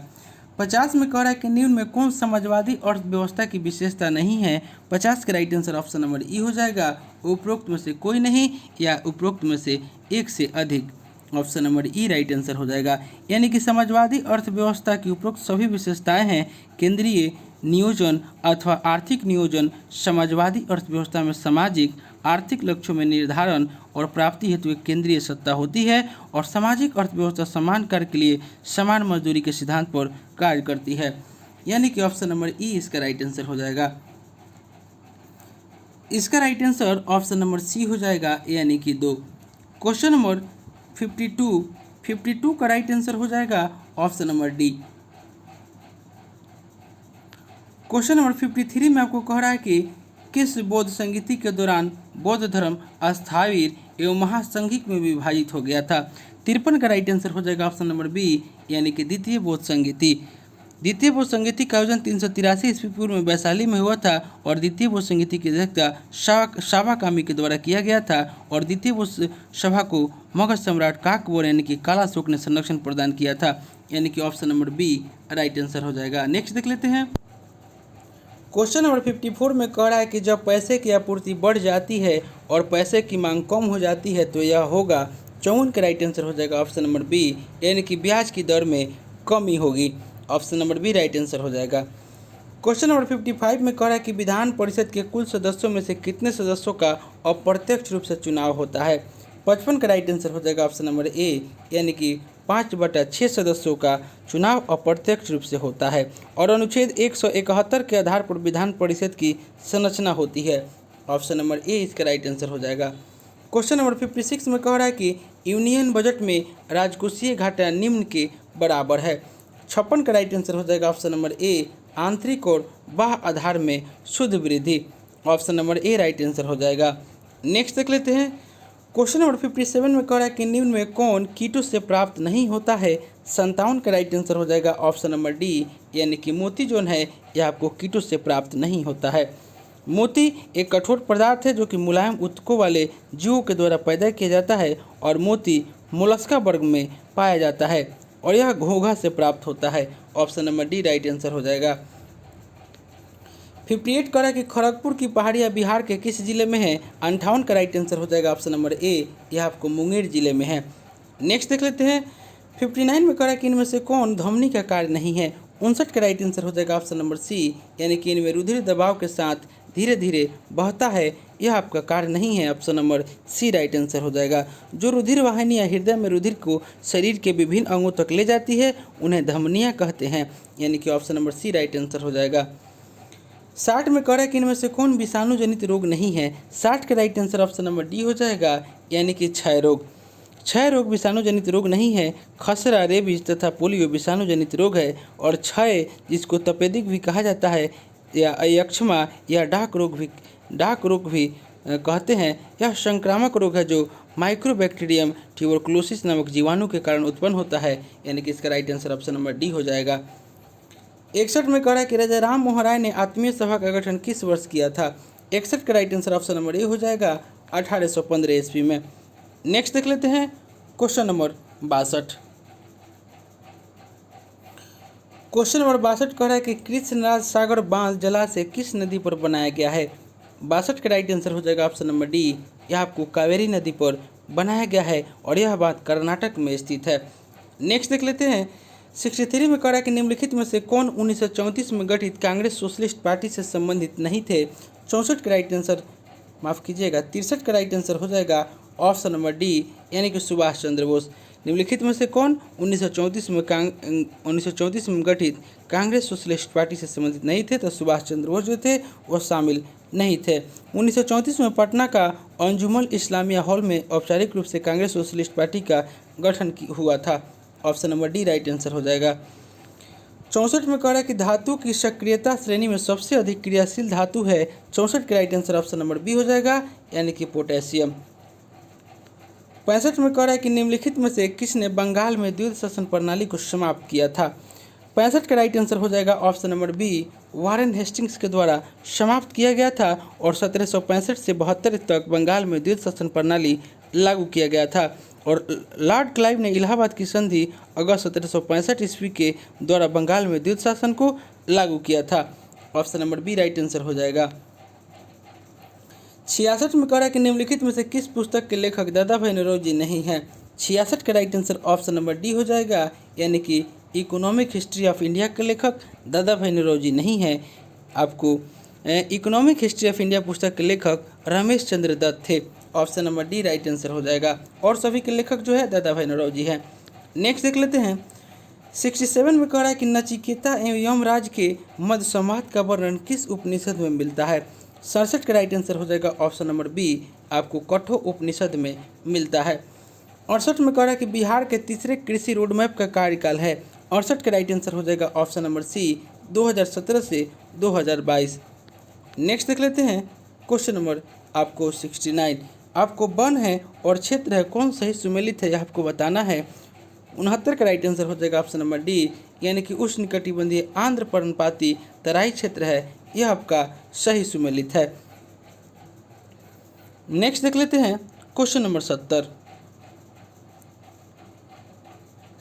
50 में कह रहा है कि निम्न में कौन समाजवादी अर्थव्यवस्था की विशेषता नहीं है। 50 का राइट आंसर ऑप्शन नंबर ई हो जाएगा, उपरोक्त में से कोई नहीं या उपरोक्त में से एक से अधिक। ऑप्शन नंबर ई राइट आंसर हो जाएगा। यानी कि समाजवादी अर्थव्यवस्था की उपरोक्त सभी विशेषताएं हैं। केंद्रीय नियोजन अथवा आर्थिक नियोजन समाजवादी अर्थव्यवस्था में सामाजिक आर्थिक लक्ष्यों में निर्धारण और प्राप्ति हेतु एक केंद्रीय सत्ता होती है और सामाजिक अर्थव्यवस्था समान कार्य के लिए समान मजदूरी के सिद्धांत पर कार्य करती है। यानी कि ऑप्शन नंबर ई इसका राइट आंसर हो जाएगा। इसका right answer option number C हो जाएगा, यानी कि 2। क्वेश्चन नंबर 52 का राइट आंसर हो जाएगा, option number D. Question number 53 में आपको कह रहा है कि किस बौद्ध संगीति के दौरान बौद्ध धर्म अस्थावीर एवं महासंघिक में विभाजित हो गया था। 53 का राइट आंसर हो जाएगा, ऑप्शन नंबर बी, यानी कि द्वितीय बौद्ध संगीति। द्वितीय बौद्ध संगीति का आयोजन 383 ईस्वी पूर्व में वैशाली में हुआ था और द्वितीय बौद्ध संगीति की अध्यक्षता शाबा कामी के द्वारा किया गया था और द्वितीय बौद्ध सभा को मगध सम्राट काकबोर यानी कि काला अशोक ने संरक्षण प्रदान किया था। यानी कि option number B right answer हो जाएगा। नेक्स्ट देख लेते हैं क्वेश्चन नंबर 54 में कह रहा है कि जब पैसे की आपूर्ति बढ़ जाती है और पैसे की मांग कम हो जाती है तो यह होगा। 54 का राइट आंसर हो जाएगा, ऑप्शन नंबर बी, यानी कि ब्याज की दर में कमी होगी। Option number B right answer हो जाएगा। क्वेश्चन नंबर 55 में कह रहा है कि विधान परिषद के कुल सदस्यों में से कितने सदस्यों का अप्रत्यक्ष रूप से चुनाव होता है। 55 का राइट आंसर हो जाएगा ऑप्शन नंबर ए, यानी कि 5/6 सदस्यों का चुनाव अप्रत्यक्ष रूप से होता है और अनुच्छेद 171 के आधार पर विधान परिषद की संरचना होती है। ऑप्शन नंबर ए इसका राइट आंसर हो जाएगा। क्वेश्चन नंबर 56 में कह रहा है कि यूनियन बजट में राजकोषीय घाटा निम्न के बराबर है। 56 का राइट आंसर हो जाएगा ऑप्शन नंबर ए, आंतरिक और बाह्य आधार में शुद्ध वृद्धि। Option number A right answer हो जाएगा। नेक्स्ट देख लेते हैं। क्वेश्चन नंबर 57 में कह रहा है कि निम्न में कौन कीटों से प्राप्त नहीं होता है। 57 का राइट आंसर हो जाएगा ऑप्शन नंबर डी, यानी कि मोती जो है यह आपको कीटों से प्राप्त नहीं होता है। मोती एक कठोर पदार्थ है जो कि मुलायम ऊतकों वाले जीवों के द्वारा पैदा किया जाता है और मोती मोलस्का वर्ग में पाया जाता है और यह घोंघा से प्राप्त होता है। Option number D right answer हो जाएगा। 58 कह रहा है कि खड़गपुर की पहाड़ियाँ बिहार के किस जिले में है। 58 का राइट आंसर हो जाएगा ऑप्शन नंबर ए, यह आपको मुंगेर जिले में है। नेक्स्ट देख लेते हैं। 59 में कह रहा है कि इनमें से कौन धमनी का कार्य नहीं है। 59 का राइट आंसर हो जाएगा ऑप्शन नंबर सी, यानी कि इनमें रुधिर दबाव के साथ धीरे धीरे बहता है, यह आपका कार्य नहीं है। Option number C right answer हो जाएगा। जो रुधिर वाहिनियाँ हृदय में रुधिर को शरीर के विभिन्न अंगों तक ले जाती है उन्हें धमनियाँ कहते हैं, यानी कि option number C right answer हो जाएगा। 60 में कह रहा है कि इनमें से कौन विषाणु जनित रोग नहीं है। 60 का right answer option number D हो जाएगा, यानी कि क्षय रोग। क्षय रोग विषाणु जनित रोग नहीं है। खसरा, रेबीज तथा पोलियो विषाणु जनित रोग है और क्षय जिसको तपेदिक भी कहा जाता है या यक्षमा या डाक रोग भी कहते हैं, यह संक्रामक रोग है जो माइक्रोबैक्टीरियम ट्यूबरकुलोसिस नामक जीवाणु के कारण उत्पन्न होता है, यानी कि इसका right answer option number D हो जाएगा। 61 में कह रहा है कि राजा राम मोहन राय ने आत्मीय सभा का गठन किस वर्ष किया था। 61 का right answer option number A हो जाएगा 1815 ईस्वी में। नेक्स्ट देख लेते हैं। Question number 62। क्वेश्चन नंबर 62 कह रहा है कि कृष्णराज सागर बांध जलाशय किस नदी पर बनाया गया है। 62 का राइट आंसर हो जाएगा ऑप्शन नंबर डी, यह आपको कावेरी नदी पर बनाया गया है और यह बात कर्नाटक में स्थित है। नेक्स्ट देख लेते हैं। 63 में कह रहा है कि निम्नलिखित में से कौन 1934 में गठित कांग्रेस सोशलिस्ट पार्टी से संबंधित नहीं थे। 64 का राइट आंसर 63 का राइट आंसर हो जाएगा ऑप्शन नंबर डी, यानी कि सुभाष चंद्र बोस। निम्नलिखित में से कौन 1934 में गठित कांग्रेस सोशलिस्ट पार्टी से संबंधित नहीं थे, तो सुभाष चंद्र बोस जो थे वो शामिल नहीं थे। 1934 में पटना का अंजुमन इस्लामिया हॉल में औपचारिक रूप से कांग्रेस सोशलिस्ट पार्टी का गठन हुआ था। Option number D right answer हो जाएगा। 64 में कह रहा है कि धातु की सक्रियता श्रेणी में सबसे अधिक क्रियाशील धातु है। 64 का right answer option number B हो जाएगा, यानी कि पोटेशियम। 65 में कह रहा है कि निम्नलिखित में से किसने बंगाल में द्वितीय शासन प्रणाली को समाप्त किया था। 65 का राइट आंसर हो जाएगा option number B, Warren Hastings के द्वारा समाप्त किया गया था और 1765 से 72 तक बंगाल में द्वितीय शासन प्रणाली लागू किया गया था और लॉर्ड क्लाइव ने इलाहाबाद की संधि अगस्त 1765 ईस्वी के द्वारा बंगाल में द्वितीय शासन को लागू किया था। Option number B right answer हो जाएगा। 66 में कह रहा है कि निम्नलिखित में से किस पुस्तक के लेखक दादा भाई नौरोजी नहीं है। 66 का right answer option number D हो जाएगा, यानी कि इकोनॉमिक हिस्ट्री ऑफ इंडिया के लेखक दादा भाई नौरोजी नहीं है। आपको इकोनॉमिक हिस्ट्री ऑफ इंडिया पुस्तक के लेखक रमेश चंद्र दत्त थे। Option number D right answer हो जाएगा और सभी के लेखक जो है दादा भाई नौरोजी हैं। नेक्स्ट देख लेते हैं। 67 में कह रहा है कि नचिकेता एवं यमराज के मध्य संवाद का वर्णन किस उपनिषद में मिलता है। 67 का राइट आंसर हो जाएगा ऑप्शन नंबर बी, आपको कठोर उपनिषद में मिलता है। 68 में कह रहा है कि बिहार के तीसरे कृषि रोडमैप का कार्यकाल है। 68 का राइट आंसर हो जाएगा ऑप्शन नंबर सी, 2017 से 2022। नेक्स्ट देख लेते हैं। क्वेश्चन नंबर आपको 69, आपको वन है और क्षेत्र है कौन सही सुमेलित है यह आपको बताना है। 69 का राइट आंसर हो जाएगा ऑप्शन नंबर डी, यानी कि उष्णकटिबंधीय आंध्र पर्णपाती तराई क्षेत्र है, यह आपका सही सुमेलित है। नेक्स्ट देख लेते हैं। क्वेश्चन नंबर 70,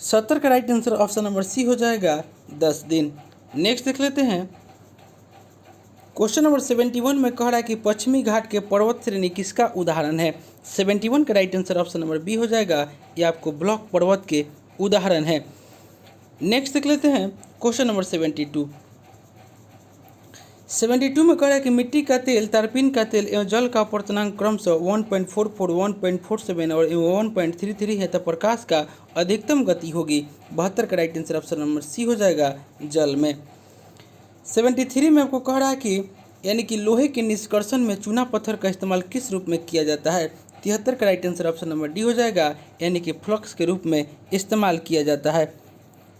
70 का right answer option number C हो जाएगा 10 दिन। नेक्स्ट देख लेते हैं। क्वेश्चन नंबर 71 में कह रहा है कि पश्चिमी घाट के पर्वत श्रेणी किसका उदाहरण है। 71 का right answer option number B हो जाएगा, यह आपको ब्लॉक पर्वत के उदाहरण है। नेक्स्ट देख लेते हैं क्वेश्चन नंबर 72। 72 में कह रहा है कि मिट्टी का तेल, तारपीन का तेल एवं जल का अपवर्तनांक क्रमशः 1.44, 1.47 और 1.33 है, तब प्रकाश का अधिकतम गति होगी 72 का right answer option number C हो जाएगा, जल में। 73 में आपको कह रहा है कि यानी कि लोहे के निष्कर्षण में चूना पत्थर का इस्तेमाल किस रूप में किया जाता है। 73 का right answer option number D हो जाएगा, यानी कि फ्लक्स के रूप में इस्तेमाल किया जाता है।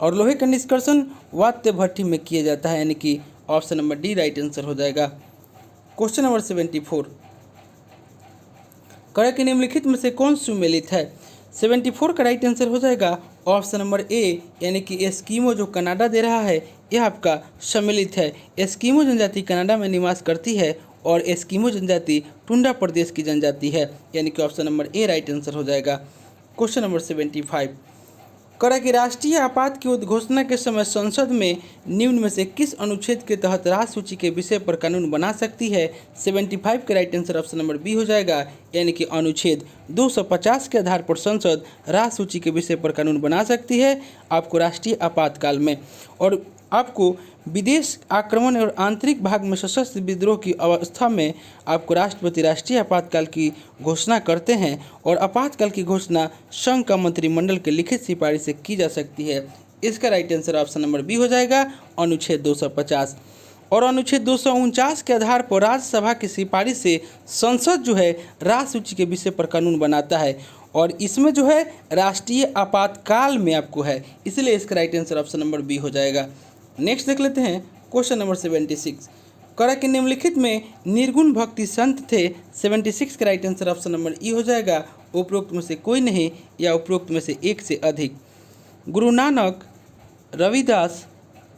और लोहे का निष्कर्षण वात्य भट्ठी में किया जाता है, यानी कि option number D right answer हो जाएगा। Question number 74। कह कि निम्नलिखित में से कौन सुमेलित है। 74 का राइट आंसर हो जाएगा ऑप्शन नंबर ए, यानी कि एस्किमो जो कनाडा दे रहा है यह आपका सम्मिलित है। एस्किमो जनजाति कनाडा में निवास करती है और एस्किमो जनजाति टुंड्रा प्रदेश की जनजाति है, यानी कि option number A right answer हो जाएगा। Question number 75। करा कि राष्ट्रीय आपात की उद्घोषणा के समय संसद में निम्न में से किस अनुच्छेद के तहत राष्ट्र सूची के विषय पर कानून बना सकती है। 75 का right answer option number B हो जाएगा, यानी कि अनुच्छेद 250 के आधार पर संसद राष्ट्र सूची के विषय पर कानून बना सकती है आपको राष्ट्रीय आपातकाल में। और आपको विदेश आक्रमण और आंतरिक भाग में सशस्त्र विद्रोह की अवस्था में आपको राष्ट्रपति राष्ट्रीय आपातकाल की घोषणा करते हैं और आपातकाल की घोषणा संघ का मंत्रिमंडल के लिखित सिफारिश से की जा सकती है। इसका right answer option number B हो जाएगा, अनुच्छेद 250। और अनुच्छेद 249 के आधार पर राज्यसभा की सिफारिश से संसद जो है राष्ट्र सूची के विषय पर कानून बनाता है और इसमें जो है राष्ट्रीय आपातकाल में आपको है, इसलिए इसका right answer option number B हो जाएगा। नेक्स्ट देख लेते हैं क्वेश्चन नंबर 76। करा कि निम्नलिखित में निर्गुण भक्ति संत थे। 76 का राइट आंसर ऑप्शन नंबर ई हो जाएगा, उपरोक्त में से कोई नहीं या उपरोक्त में से एक से अधिक। गुरु नानक, रविदास,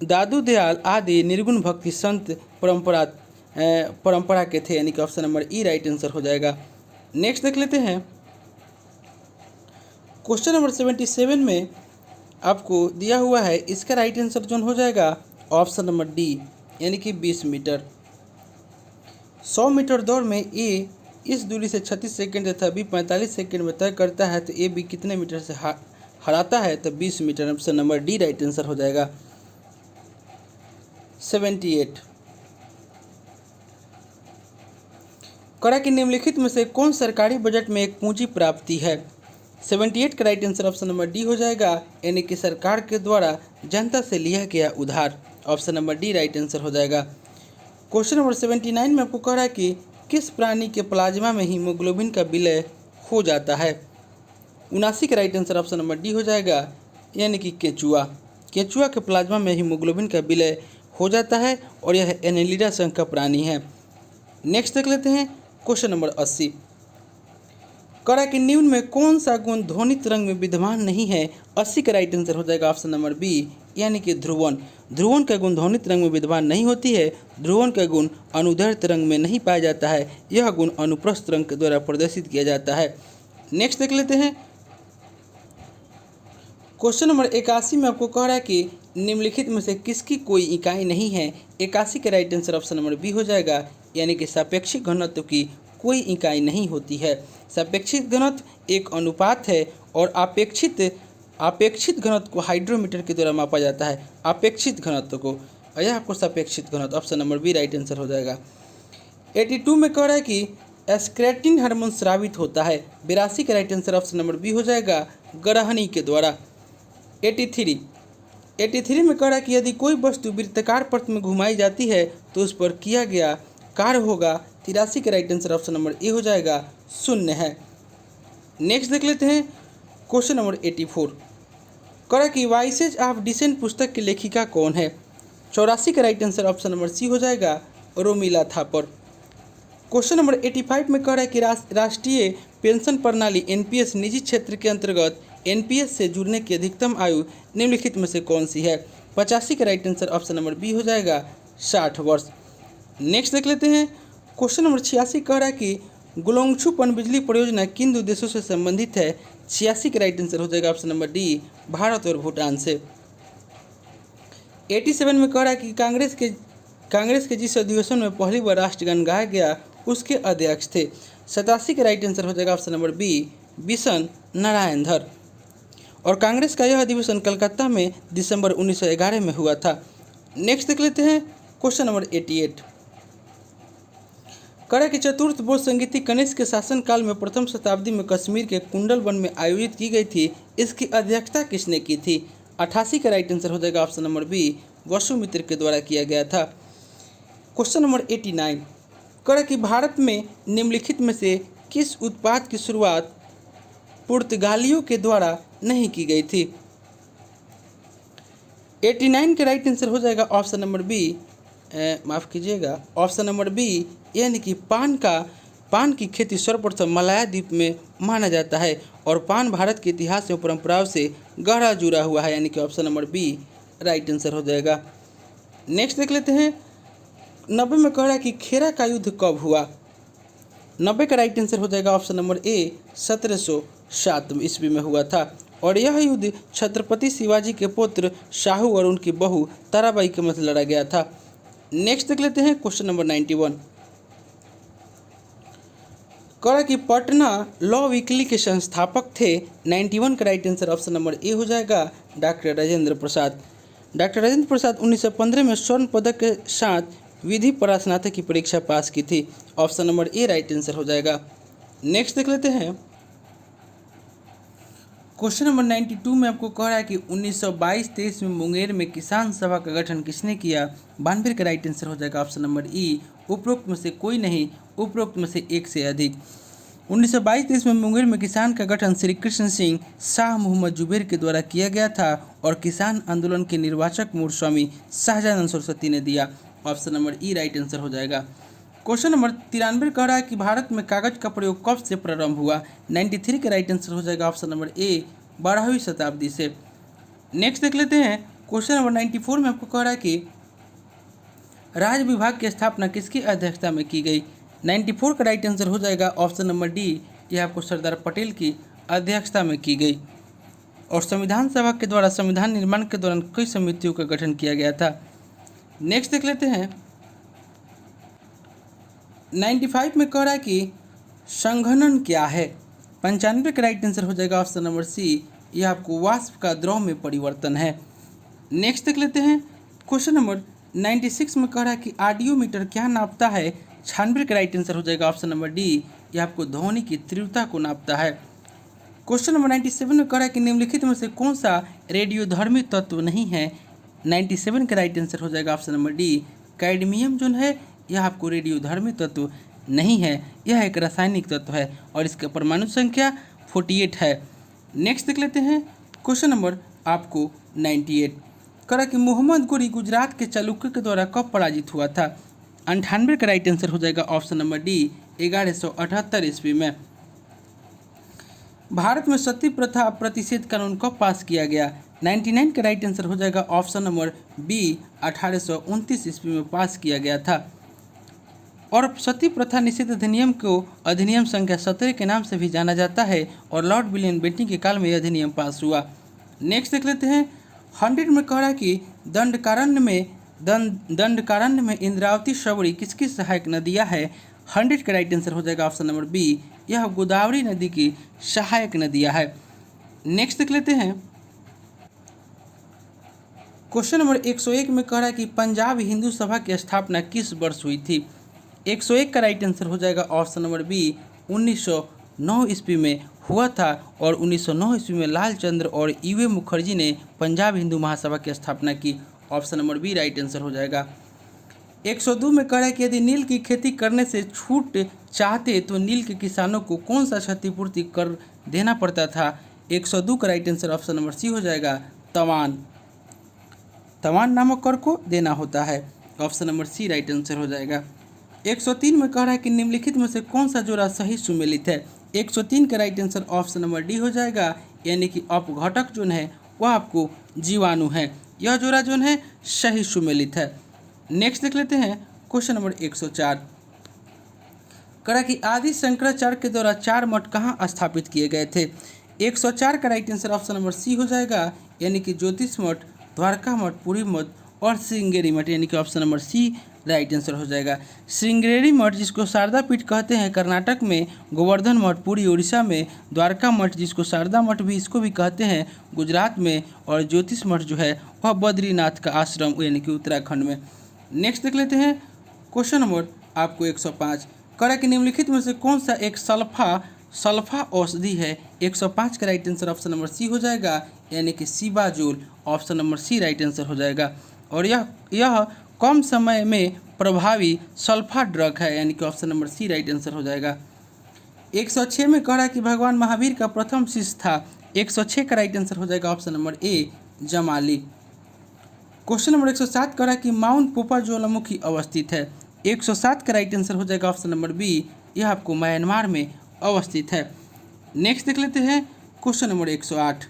दादू दयाल आदि निर्गुण भक्ति संत परंपरा के थे, यानी कि ऑप्शन नंबर ई राइट आंसर हो जाएगा। नेक्स्ट देख लेते हैं क्वेश्चन नंबर 77 में आपको दिया हुआ है, इसका राइट आंसर जो हो जाएगा ऑप्शन नंबर डी, यानी कि 20 मीटर। 100 मीटर दौड़ में ए इस दूरी से 36 सेकंड तथा बी 45 सेकंड में तय करता है, तो ए बी कितने मीटर से हराता है, तो 20 metre. Option number D right answer हो जाएगा। 78। करा कि निम्नलिखित में से कौन सरकारी बजट में एक पूंजी प्राप्ति है। 78 का right answer option number D हो जाएगा, यानी कि सरकार के द्वारा जनता से लिया गया उधार। Option number D right answer हो जाएगा। क्वेश्चन नंबर 79 में आपको कह रहा है कि किस प्राणी के प्लाज्मा में हीमोग्लोबिन का विलय हो जाता है। 79 का right answer option number D हो जाएगा, यानी कि केंचुआ। केंचुआ के प्लाज्मा में हीमोग्लोबिन का विलय हो जाता है और यह एनेलिडा संघ का प्राणी है। नेक्स्ट देख लेते हैं क्वेश्चन नंबर 80। करा कि निम्न में कौन सा गुण ध्वनित रंग में विद्यमान नहीं है। 80 का राइट आंसर हो जाएगा ऑप्शन नंबर बी, यानी कि ध्रुवन। ध्रुवन का गुण ध्वनित रंग में विद्यमान नहीं होती है। ध्रुवन का गुण अनुदैर्घ्य रंग में नहीं पाया जाता है, यह गुण अनुप्रस्थ रंग के द्वारा प्रदर्शित किया जाता है। नेक्स्ट देख लेते हैं क्वेश्चन नंबर 81 में आपको कह रहा है कि निम्नलिखित में से किसकी कोई इकाई नहीं है। 81 का right answer option number B हो जाएगा, यानी कि सापेक्षिक घनत्व की कोई इकाई नहीं होती है। सापेक्षिक घनत्व एक अनुपात है और अपेक्षित घनत्व को हाइड्रोमीटर के द्वारा मापा जाता है। अपेक्षित घनत्व को, यह आपको सापेक्षित घनत्व, option number B right answer हो जाएगा। 82 में कह रहा है कि एस्क्रेटिन हार्मोन स्रावित होता है। 82 का right answer option number B हो जाएगा, ग्रहणी के द्वारा। 83 में कह रहा है कि यदि कोई वस्तु वृत्ताकार पथ में घुमाई जाती है तो उस पर किया गया कार्य होगा। 83 का right answer option number A हो जाएगा, शून्य है। नेक्स्ट देख लेते हैं क्वेश्चन नंबर 84। कह रहा कि वॉइसेज ऑफ डिसेंट पुस्तक की लेखिका कौन है। 84 का right answer option number C हो जाएगा, रोमिला थापर। क्वेश्चन नंबर 85 में कह रहा है कि राष्ट्रीय पेंशन प्रणाली एनपीएस निजी क्षेत्र के अंतर्गत एनपीएस से जुड़ने की अधिकतम आयु निम्नलिखित में से कौन सी है। 85 का right answer option number B हो जाएगा, 60 वर्ष। नेक्स्ट देख लेते हैं क्वेश्चन नंबर 86 कह रहा है कि गुलोंगछू पनबिजली परियोजना किन दो देशों से संबंधित है। 86 का राइट आंसर हो जाएगा ऑप्शन नंबर डी, भारत और भूटान से। 87 में कह रहा है कि कांग्रेस के जिस अधिवेशन में पहली बार राष्ट्रगान गाया गया उसके अध्यक्ष थे। 87 का राइट आंसर हो जाएगा option number B, Bishan Narayan Dhar. और कांग्रेस का यह अधिवेशन कलकत्ता में दिसंबर 1911 में हुआ था। नेक्स्ट देख लेते हैं क्वेश्चन नंबर 88। कड़ा की चतुर्थ बोध संगीति कनिष्क के शासनकाल में प्रथम शताब्दी में कश्मीर के कुंडल वन में आयोजित की गई थी। इसकी अध्यक्षता किसने की थी? 88 का राइट आंसर हो जाएगा ऑप्शन नंबर बी, वसुमित्र के द्वारा किया गया था। Question number 89। कड़ा की भारत में निम्नलिखित में से किस उत्पाद की शुरुआत पुर्तगालियों के द्वारा नहीं की गई थी? 89 का राइट आंसर हो जाएगा ऑप्शन नंबर बी, माफ़ कीजिएगा, ऑप्शन नंबर बी, यानी कि पान की खेती सर्वप्रथम मलाया द्वीप में माना जाता है और पान भारत के इतिहास एवं परंपराओं से गहरा जुड़ा हुआ है, यानी कि option number B right answer हो जाएगा। नेक्स्ट देख लेते हैं 90 में कह रहा है कि खेरा का युद्ध कब हुआ? 90 का राइट आंसर हो जाएगा ऑप्शन नंबर ए, 1707 ईस्वी में हुआ था और यह युद्ध छत्रपति शिवाजी के पुत्र शाहू और उनकी बहू ताराबाई के मध्य लड़ा गया था। नेक्स्ट देख लेते हैं क्वेश्चन नंबर 91। कड़ा की पटना लॉ वीकली के संस्थापक थे। 91 का right answer option number A हो जाएगा, डॉक्टर राजेंद्र प्रसाद। डॉक्टर राजेंद्र प्रसाद 1915 में स्वर्ण पदक के साथ विधि पर स्नातक की परीक्षा पास की थी। Option number A right answer हो जाएगा। नेक्स्ट देख लेते हैं क्वेश्चन नंबर 92 में आपको कह रहा है कि 1922-23 में मुंगेर में किसान सभा का गठन किसने किया? 92 का राइट आंसर हो जाएगा ऑप्शन नंबर ई, उपरोक्त में से कोई नहीं, उपरोक्त में से एक से अधिक। 1922-23 में मुंगेर में किसान का गठन श्री कृष्ण सिंह शाह मोहम्मद जुबैर के द्वारा किया गया था और किसान आंदोलन के निर्वाचक मूल स्वामी शाहजानंद सरस्वती ने दिया। ऑप्शन नंबर ई राइट आंसर हो जाएगा। क्वेश्चन नंबर 93 कह रहा है कि भारत में कागज का प्रयोग कब से प्रारंभ हुआ? 93 का राइट आंसर हो जाएगा ऑप्शन नंबर ए, 12वीं शताब्दी से। नेक्स्ट देख लेते हैं क्वेश्चन नंबर 94 में आपको कह रहा है कि राज्य विभाग की स्थापना किसकी अध्यक्षता में की गई? 94 का राइट आंसर हो जाएगा ऑप्शन नंबर डी, यह आपको सरदार पटेल की अध्यक्षता में की गई। और संविधान सभा के द्वारा संविधान निर्माण के दौरान कई समितियों का गठन किया गया था। नेक्स्ट देख लेते हैं 95 में कह रहा है कि संघनन क्या है? 95 का राइट आंसर हो जाएगा ऑप्शन नंबर सी, यह आपको वाष्प का द्रव में परिवर्तन है। नेक्स्ट देख लेते हैं क्वेश्चन नंबर 96 में कह रहा है कि ऑडियोमीटर क्या नापता है? 96 का राइट आंसर हो जाएगा ऑप्शन नंबर डी, यह आपको ध्वनि की तीव्रता को नापता है। क्वेश्चन नंबर 97 में कह रहा है कि निम्नलिखित में से कौन सा रेडियोधर्मी तत्व नहीं है? 97 का राइट आंसर हो जाएगा ऑप्शन नंबर डी, कैडमियम जो है यह आपको रेडियोधर्मी तत्व नहीं है, यह एक रासायनिक तत्व है और इसका परमाणु संख्या 48 है। नेक्स्ट देख लेते हैं क्वेश्चन नंबर आपको 98 करा कि मोहम्मद गोरी गुजरात के चालुक्य के द्वारा कब पराजित हुआ था? 98 का राइट आंसर हो जाएगा ऑप्शन नंबर डी, 1178 ईस्वी में। भारत में सती प्रथा प्रतिषेध कानून कब पास किया गया? 99 का राइट आंसर हो जाएगा ऑप्शन नंबर बी, 1829 ईस्वी में पास किया गया था। और सती प्रथा निषेध अधिनियम को अधिनियम संख्या 17 के नाम से भी जाना जाता है और लॉर्ड विलियम बेंटिंग के काल में यह अधिनियम पास हुआ। नेक्स्ट देख लेते हैं 100 में कह रहा है कि दंडकारण्य में इंद्रावती शबरी किसकी सहायक नदियाँ है? 100 का राइट आंसर हो जाएगा ऑप्शन नंबर बी, यह गोदावरी नदी की सहायक नदियाँ है। नेक्स्ट देख लेते हैं क्वेश्चन नंबर 101 में कह रहा है कि पंजाब हिंदू सभा की स्थापना किस वर्ष हुई थी? 101 का राइट आंसर हो जाएगा ऑप्शन नंबर बी, 1909 ईस्वी में हुआ था और 1909 ईस्वी में लालचंद्र और यूए मुखर्जी ने पंजाब हिंदू महासभा की स्थापना की। Option number B right answer हो जाएगा। 102 में कह रहा है कि यदि नील की खेती करने से छूट चाहते तो नील के किसानों को कौन सा क्षतिपूर्ति कर देना पड़ता था? 102 का right answer option number C हो जाएगा, तवान नामक कर को देना होता है। Option number C right answer हो जाएगा। 103 में कह रहा है कि निम्नलिखित में से कौन सा जोड़ा सही सुमेलित है? 103 का right answer option number D हो जाएगा, यानी कि अपघटक जो है वह आपको जीवाणु है। यह जोड़ा जो है सही सुमेलित है। नेक्स्ट देख लेते हैं क्वेश्चन नंबर 104 करा कि आदि शंकराचार्य के द्वारा 4 मठ कहाँ स्थापित किए गए थे? 104 का right answer option number C हो जाएगा, यानी कि ज्योतिष मठ, द्वारका मठ, पुरी मठ और श्रृंगेरी मठ, यानी कि option number C right answer हो जाएगा। श्रृंगेरी मठ जिसको शारदा पीठ कहते हैं कर्नाटक में, गोवर्धन मठ पूरी उड़ीसा में, द्वारका मठ जिसको शारदा मठ भी इसको भी कहते हैं गुजरात में, और ज्योतिष मठ जो है वह बद्रीनाथ का आश्रम यानी कि उत्तराखंड में। नेक्स्ट देख लेते हैं क्वेश्चन नंबर आपको 105, करा कि निम्नलिखित में से कौन सा एक सल्फा औषधि है। 105 का right answer option number C हो जाएगा, यानी कि Cibazol, option number C right answer हो जाएगा। और यह कम समय में प्रभावी सल्फा ड्रग है, यानी कि option number C right answer हो जाएगा। 106 में कह रहा है कि भगवान महावीर का प्रथम शिष्य था। 106 का राइट आंसर हो जाएगा ऑप्शन नंबर ए जमाली। क्वेश्चन नंबर 107 कह रहा है कि माउंट पोपा ज्वालामुखी अवस्थित है। 107 का राइट आंसर हो जाएगा ऑप्शन नंबर बी, यह आपको म्यांमार में अवस्थित है। नेक्स्ट देख लेते हैं क्वेश्चन नंबर 108,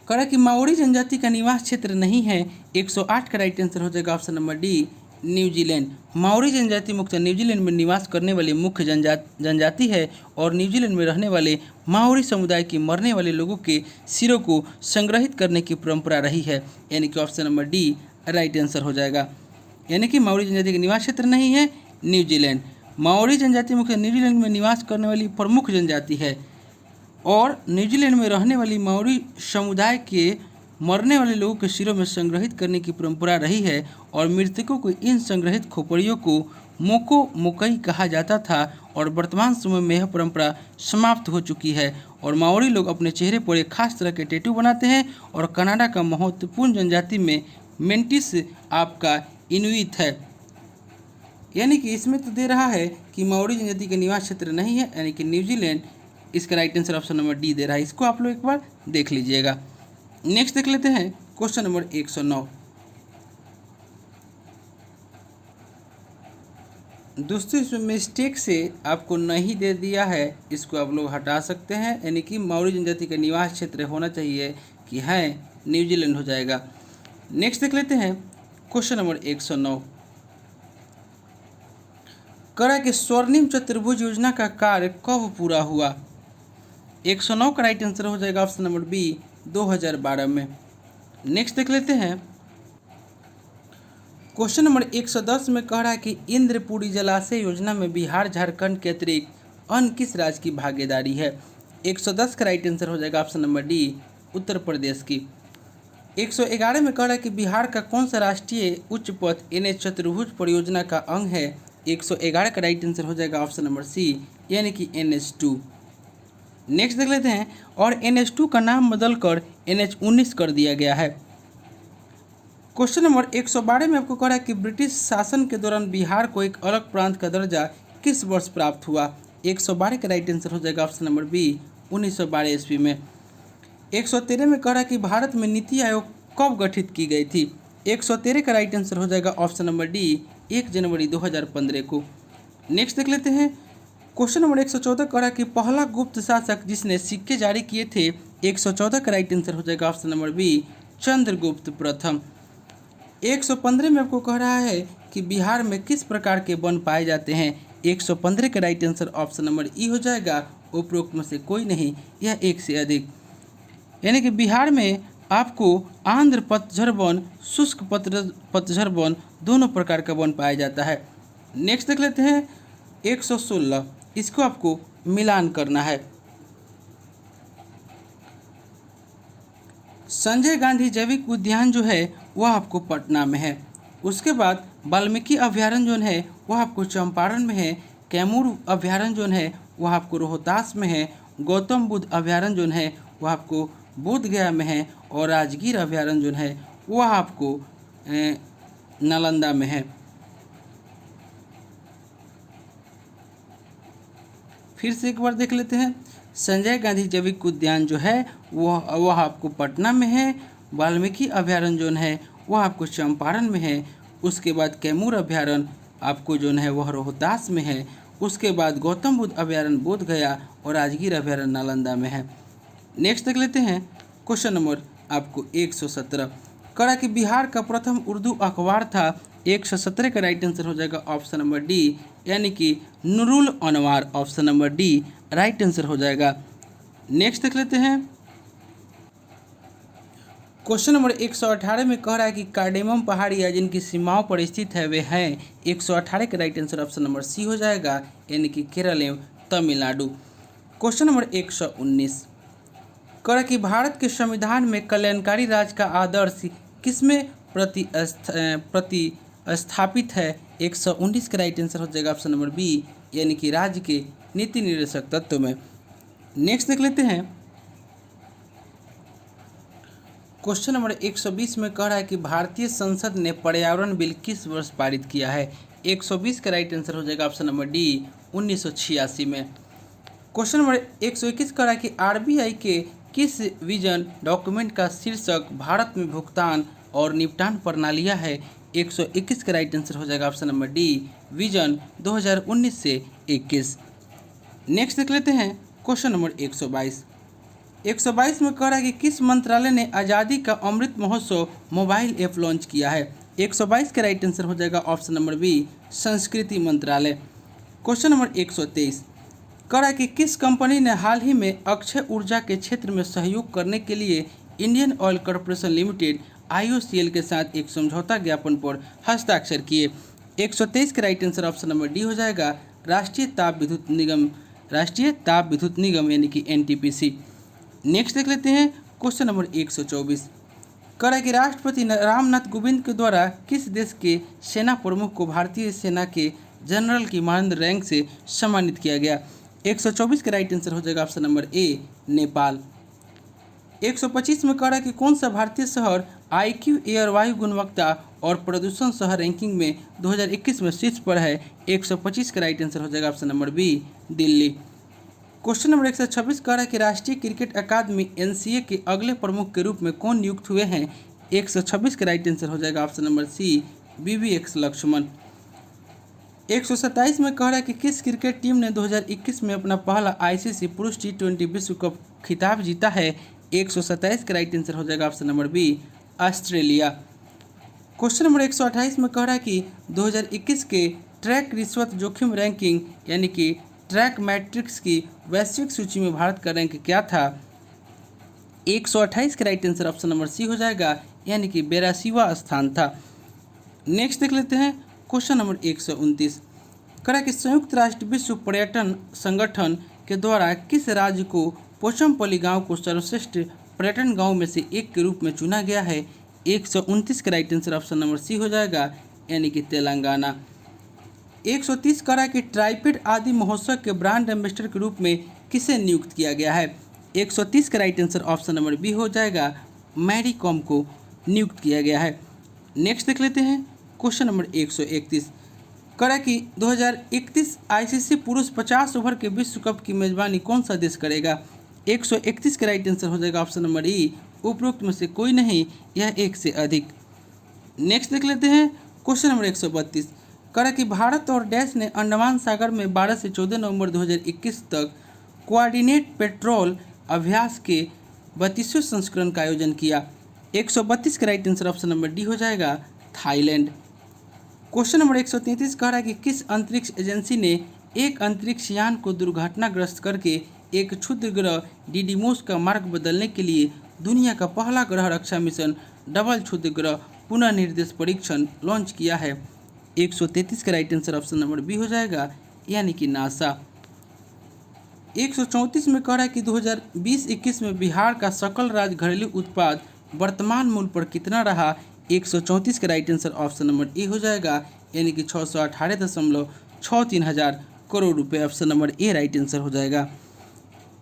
कह रहा है कि माओरी जनजाति का निवास क्षेत्र नहीं है। 108 का राइट आंसर हो जाएगा option number D New Zealand. Maori जनजाति मुख्यतः न्यूजीलैंड में निवास करने वाली मुख्य जनजाति है और न्यूजीलैंड में रहने वाले माओरी समुदाय के मरने वाले लोगों के सिरों को संग्रहित करने की परंपरा रही है, यानी कि option number D right answer हो जाएगा। यानी कि माओरी जनजाति का निवास क्षेत्र नहीं है न्यूजीलैंड। माओरी जनजाति मुख्यतः न्यूजीलैंड में निवास करने वाली प्रमुख जनजाति है और न्यूजीलैंड में रहने वाली माओरी समुदाय के मरने वाले लोगों के सिरों में संग्रहित करने की परंपरा रही है और मृतकों को इन संग्रहित खोपड़ियों को मोको मोकई कहा जाता था और वर्तमान समय में यह परंपरा समाप्त हो चुकी है और माओरी लोग अपने चेहरे पर एक खास तरह के टैटू बनाते हैं और कनाडा का महत्वपूर्ण जनजाति में मेंटिस आपका इनुइट है। यानी कि इसमें तो दे रहा है कि माओरी जनजाति का निवास क्षेत्र नहीं है, यानी कि न्यूजीलैंड इसका right answer option number D दे रहा है। इसको आप लोग एक बार देख लीजिएगा। नेक्स्ट देख लेते हैं क्वेश्चन नंबर 109। दोस्तों इसमें मिस्टेक से आपको नहीं दे दिया है, इसको आप लोग हटा सकते हैं, यानी कि माओरी जनजाति का निवास क्षेत्र होना चाहिए कि है न्यूजीलैंड हो जाएगा। नेक्स्ट देख लेते हैं क्वेश्चन नंबर 109, करा कि स्वर्णिम चतुर्भुज योजना का कार्य कब पूरा हुआ। 109 का राइट आंसर हो जाएगा ऑप्शन नंबर बी 2012 में। नेक्स्ट देख लेते हैं क्वेश्चन नंबर 110 में कह रहा है कि इंद्रपुरी जलाशय योजना में बिहार झारखंड के अतिरिक्त अन्य किस राज्य की भागीदारी है। 110 का राइट आंसर हो जाएगा option number D Uttar Pradesh की। 111 में कह रहा है कि बिहार का कौन सा राष्ट्रीय उच्च पथ NH चतुर्भुज परियोजना का अंग है। 111 का राइट आंसर हो जाएगा ऑप्शन नंबर सी, यानी कि NH2। नेक्स्ट देख लेते हैं और NH2 का नाम बदलकर NH19 कर दिया गया है। क्वेश्चन नंबर 112 में आपको कह रहा है कि ब्रिटिश शासन के दौरान बिहार को एक अलग प्रांत का दर्जा किस वर्ष प्राप्त हुआ। 112 का राइट आंसर हो जाएगा ऑप्शन नंबर बी 1912 ईस्वी में। 113 में कह रहा है कि भारत में नीति आयोग कब गठित की गई थी। 113 का राइट आंसर हो जाएगा ऑप्शन नंबर डी 1 जनवरी 2015 को। नेक्स्ट देख लेते हैं क्वेश्चन नंबर 114 कह रहा है कि पहला गुप्त शासक जिसने सिक्के जारी किए थे। 114 का राइट आंसर हो जाएगा ऑप्शन नंबर बी चंद्रगुप्त प्रथम। 115 में आपको कह रहा है कि बिहार में किस प्रकार के वन पाए जाते हैं। 115 का राइट आंसर ऑप्शन नंबर ई हो जाएगा, उपरोक्त में से कोई नहीं, यह एक से अधिक। यानी कि बिहार में आपको आंध्र पतझड़ वन, शुष्क पतझड़ वन दोनों प्रकार का वन पाया जाता है। नेक्स्ट देख लेते हैं 116, इसको आपको मिलान करना है। संजय गांधी जैविक उद्यान जो है वह आपको पटना में है। उसके बाद वाल्मीकि अभ्यारण्य जो है वह आपको चंपारण में है। कैमूर अभ्यारण्य जो है वह आपको रोहतास में है। गौतम बुद्ध अभ्यारण्य जो है वह आपको बोधगया में है और राजगीर अभ्यारण्य जो है वह आपको नालंदा में है। फिर से एक बार देख लेते हैं, संजय गांधी जैविक उद्यान जो है वह आपको पटना में है। वाल्मीकि अभ्यारण्य जो है वह आपको चंपारण में है। उसके बाद कैमूर अभ्यारण्य आपको जो है वह रोहतास में है। उसके बाद गौतम बुद्ध अभ्यारण्य बोधगया और राजगीर अभ्यारण्य नालंदा में है। नेक्स्ट देख लेते हैं क्वेश्चन नंबर आपको 117, करा कि बिहार का प्रथम उर्दू अखबार था। 117 का राइट आंसर हो जाएगा ऑप्शन नंबर डी, यानी कि Nurul Anwar, option number D right answer हो जाएगा। नेक्स्ट देख लेते हैं क्वेश्चन नंबर 118 में कह रहा है कि कार्डेमम पहाड़ियाँ जिनकी सीमाओं पर स्थित है वे हैं। 118 का right answer option number C हो जाएगा, यानी कि केरल एवं तमिलनाडु। क्वेश्चन नंबर 119 कह रहा है कि भारत के संविधान में कल्याणकारी राज का आदर्श किसमें प्रतिस्थापित है। 119 का राइट आंसर हो जाएगा ऑप्शन नंबर बी, यानी कि राज्य के नीति निर्देशक तत्व में। नेक्स्ट देख लेते हैं। क्वेश्चन नंबर 120 में कह रहा है कि भारतीय संसद ने पर्यावरण बिल किस वर्ष पारित किया है। 120 का राइट आंसर हो जाएगा ऑप्शन नंबर डी, 1986 में। क्वेश्चन नंबर 121 कह रहा है कि आरबीआई के किस विजन डॉक्यूमेंट का शीर्षक भारत में भुगतान और निपटान प्रणालियाँ है। 121 का राइट आंसर हो जाएगा ऑप्शन नंबर डी, विजन 2019 से 21। नेक्स्ट देख लेते हैं क्वेश्चन नंबर 122 में कह रहा है कि किस मंत्रालय ने आज़ादी का Amrit Mahotsav mobile app launch किया है। 122 का राइट आंसर हो जाएगा ऑप्शन नंबर बी, संस्कृति मंत्रालय। क्वेश्चन नंबर 123 कह रहा है कि किस कंपनी ने हाल ही में अक्षय ऊर्जा के क्षेत्र में सहयोग करने के लिए Indian oil corporation limited IOCL के साथ एक समझौता ज्ञापन पर हस्ताक्षर किए। 123 का right answer option number D हो जाएगा, राष्ट्रीय ताप विद्युत निगम यानी कि NTPC। नेक्स्ट देख लेते हैं क्वेश्चन नंबर 124 कह रहा है कि राष्ट्रपति रामनाथ कोविंद के द्वारा किस देश के सेना प्रमुख को भारतीय सेना के जनरल की मानद रैंक से सम्मानित किया गया। 124 का राइट आंसर हो जाएगा ऑप्शन नंबर ए, नेपाल। 125 में कह रहा है कि कौन सा भारतीय शहर IQ एयर वायु गुणवत्ता और प्रदूषण शहर रैंकिंग में 2021 में शीर्ष पर है। 125 का राइट आंसर हो जाएगा option number B, Delhi. Question number 126 कह रहा है कि राष्ट्रीय क्रिकेट अकादमी NCA के अगले प्रमुख के रूप में कौन नियुक्त हुए हैं। 126 का राइट आंसर हो जाएगा option number C, BVX Laxman. 127 में कह रहा है कि किस क्रिकेट टीम ने 2021 में अपना पहला ICC पुरुष T20 विश्व कप खिताब जीता है। 127 का राइट आंसर हो जाएगा option number B, Australia. Question number 128 में कह रहा है कि 2021 के ट्रैक रिश्वत जोखिम रैंकिंग यानी कि ट्रैक मैट्रिक्स की वैश्विक सूची में भारत का रैंक क्या था। 128 का right answer option number C हो जाएगा, यानी कि 82वां स्थान था। नेक्स्ट देख लेते हैं क्वेश्चन नंबर 129 कह रहा है कि संयुक्त राष्ट्र विश्व पर्यटन संगठन के द्वारा किस राज्य को पोचमपल्ली गांव को सर्वश्रेष्ठ पर्यटन गांव में से एक के रूप में चुना गया है। 129 का right answer option number C हो जाएगा, यानी कि तेलंगाना। 130 कह रहा है कि ट्राइफेड आदि महोत्सव के ब्रांड एम्बेसडर के रूप में किसे नियुक्त किया गया है। 130 का right answer option number B हो जाएगा, मैरी कॉम को नियुक्त किया गया है। नेक्स्ट देख लेते हैं क्वेश्चन नंबर 131 कह रहा है कि 2031 ICC पुरुष 50 ओवर के विश्व कप की मेजबानी कौन सा देश करेगा। 131 का राइट आंसर हो जाएगा ऑप्शन नंबर ई, उपरोक्त में से कोई नहीं, यह एक से अधिक। नेक्स्ट देख लेते हैं क्वेश्चन नंबर 132 कह रहा है कि भारत और डैश ने अंडमान सागर में 12 से 14 नवंबर 2021 तक कोऑर्डिनेट पेट्रोल अभ्यास के 32वें संस्करण का आयोजन किया। 132 का right answer option number D हो जाएगा, थाईलैंड। क्वेश्चन नंबर 133 कह रहा है कि किस अंतरिक्ष एजेंसी ने एक अंतरिक्ष यान को दुर्घटनाग्रस्त करके एक क्षुद्र ग्रह डिडिमोस का मार्ग बदलने के लिए दुनिया का पहला ग्रह रक्षा मिशन डबल क्षुद्र ग्रह पुनः निर्देश परीक्षण लॉन्च किया है। 133 का right answer option number B हो जाएगा, यानी कि नासा। 134 में कह रहा है कि 2020-21 में बिहार का सकल राज्य घरेलू उत्पाद वर्तमान मूल्य पर कितना रहा। 134 का right answer option number A हो जाएगा, यानी कि 618.63 हज़ार करोड़ रुपए। Option number A right answer हो जाएगा।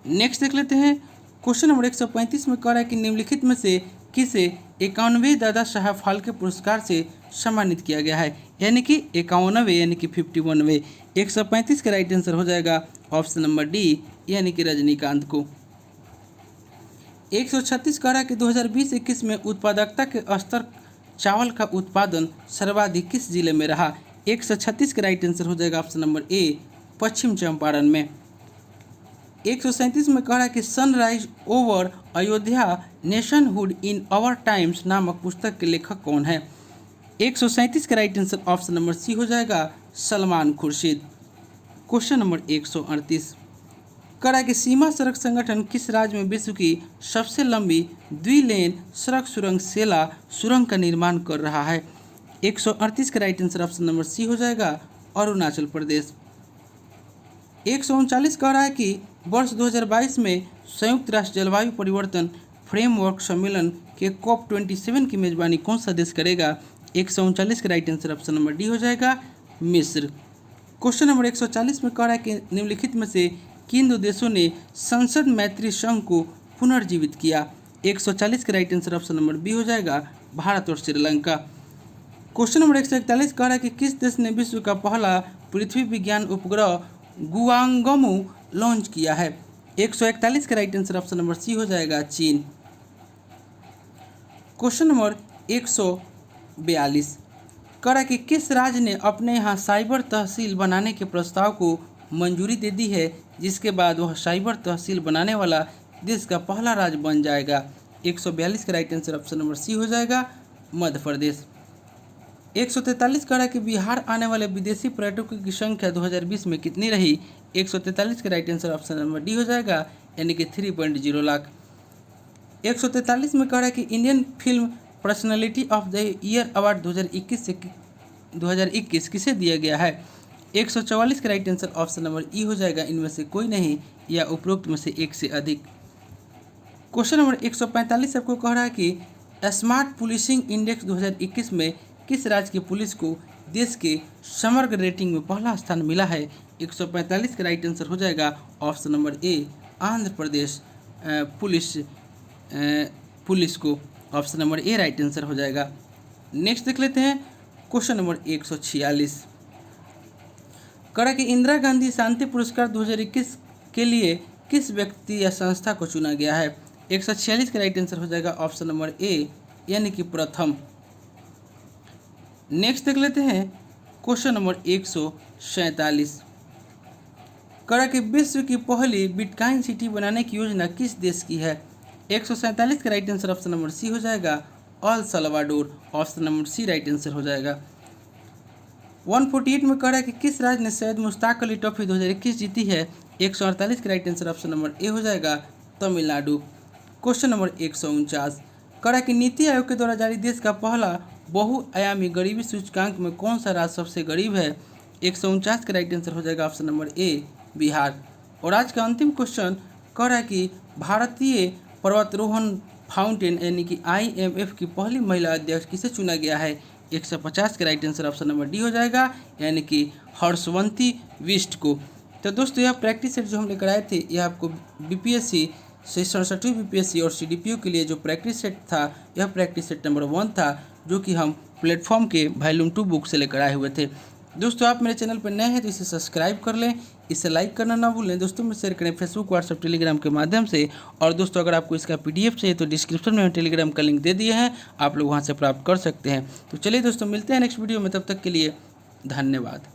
नेक्स्ट देख लेते हैं क्वेश्चन नंबर 135 में कह रहा है कि निम्नलिखित में से किसे 51वें दादा साहब फाल्के पुरस्कार से सम्मानित किया गया है, यानी कि 51वें यानी कि 51वें। 135 का राइट आंसर हो जाएगा ऑप्शन नंबर डी, यानी कि रजनीकांत को। 136 कह रहा है कि 2020-21 में उत्पादकता के स्तर चावल का उत्पादन सर्वाधिक किस जिले में रहा। 136 का राइट आंसर हो जाएगा option number A, Paschim Champaran में। 137 में कह रहा है कि sunrise over Ayodhya nationhood in our times नामक पुस्तक के लेखक कौन है। 137 का right answer option number C हो जाएगा, सलमान खुर्शीद। क्वेश्चन नंबर 138 करा कि सीमा सड़क संगठन किस राज्य में विश्व की सबसे लंबी द्विलेन सड़क सुरंग सेला सुरंग का निर्माण कर रहा है? 138 का right answer option number C हो जाएगा, अरुणाचल प्रदेश। 139 कह रहा है कि वर्ष 2022 में संयुक्त राष्ट्र जलवायु परिवर्तन फ्रेमवर्क सम्मेलन के COP27 की मेजबानी कौन सा देश करेगा? 139 का right answer option number D हो जाएगा, मिस्र। क्वेश्चन नंबर 140 में कह रहा है कि निम्नलिखित में से किन दो देशों ने संसद मैत्री संघ को पुनर्जीवित किया? 140 का right answer option number B हो जाएगा, भारत और श्रीलंका। क्वेश्चन नंबर 141 कह रहा है कि किस देश ने विश्व का पहला पृथ्वी विज्ञान उपग्रह गुआंगमू लॉन्च किया है? 141 का right answer option number C हो जाएगा, चीन। क्वेश्चन नंबर 142 कह रहा है कि किस राज्य ने अपने यहाँ साइबर तहसील बनाने के प्रस्ताव को मंजूरी दे दी है, जिसके बाद वह साइबर तहसील बनाने वाला देश का पहला राज्य बन जाएगा? 142 का right answer option number C हो जाएगा, मध्य प्रदेश। 143 कह रहा है कि बिहार आने वाले विदेशी पर्यटकों की संख्या 2020 में कितनी रही? 143 का right answer option number D हो जाएगा, यानी कि 3.0 लाख। 143 में कह रहा है कि Indian film personality of the year award 2021 किसे दिया गया है? 144 का राइट आंसर ऑप्शन नंबर ई हो जाएगा, इनमें से कोई नहीं या उपरोक्त में से एक से अधिक। क्वेश्चन नंबर 145 आपको कह रहा है कि स्मार्ट पुलिसिंग इंडेक्स 2021 में किस राज्य की पुलिस को देश के समग्र रेटिंग में पहला स्थान मिला है? 145 का राइट आंसर हो जाएगा option number A, Andhra Pradesh police को option number A right answer हो जाएगा। नेक्स्ट देख लेते हैं क्वेश्चन नंबर 146 करा कि इंदिरा गांधी शांति पुरस्कार 2021 के लिए किस व्यक्ति या संस्था को चुना गया है? 146 का राइट आंसर हो जाएगा ऑप्शन नंबर ए, यानी कि प्रथम। नेक्स्ट देख लेते हैं क्वेश्चन नंबर 147 करा कि विश्व की पहली बिटकॉइन सिटी बनाने की योजना किस देश की है? 147 का right answer option number C हो जाएगा, El Salvador, option number C right answer हो जाएगा। 148 में कह रहा है कि किस राज्य ने सैयद मुश्ताक अली ट्रॉफी 2021 जीती है? 148 का right answer option number A हो जाएगा, तमिलनाडु। क्वेश्चन नंबर 149 कह रहा है कि नीति आयोग के द्वारा जारी देश का पहला बहुआयामी गरीबी सूचकांक में कौन सा राज्य सबसे गरीब है? 149 का राइट आंसर हो जाएगा ऑप्शन नंबर ए, बिहार। और आज का अंतिम क्वेश्चन कह रहा है कि भारतीय पर्वतारोहण फाउंटेन यानी कि IMF की पहली महिला अध्यक्ष किसे चुना गया है? 150 का right answer option number D हो जाएगा, यानी कि हर्षवंती बिष्ट को। तो दोस्तों यह प्रैक्टिस सेट जो हम लेकर आए थे, यह आपको BPSC 67वीं BPSC और CDPO के लिए जो प्रैक्टिस सेट था, यह प्रैक्टिस सेट नंबर 1 था, जो कि हम प्लेटफॉर्म के वॉल्यूम 2 बुक से लेकर आए हुए थे। दोस्तों आप मेरे चैनल पर नए हैं तो इसे सब्सक्राइब कर लें, इसे लाइक करना ना भूलें, दोस्तों में शेयर करें फेसबुक, व्हाट्सएप, टेलीग्राम के माध्यम से। और दोस्तों अगर आपको इसका PDF चाहिए तो डिस्क्रिप्शन में टेलीग्राम का लिंक दे दिए हैं, आप लोग वहां से प्राप्त कर सकते हैं। तो चलिए दोस्तों मिलते हैं नेक्स्ट वीडियो में, तब तक के लिए धन्यवाद।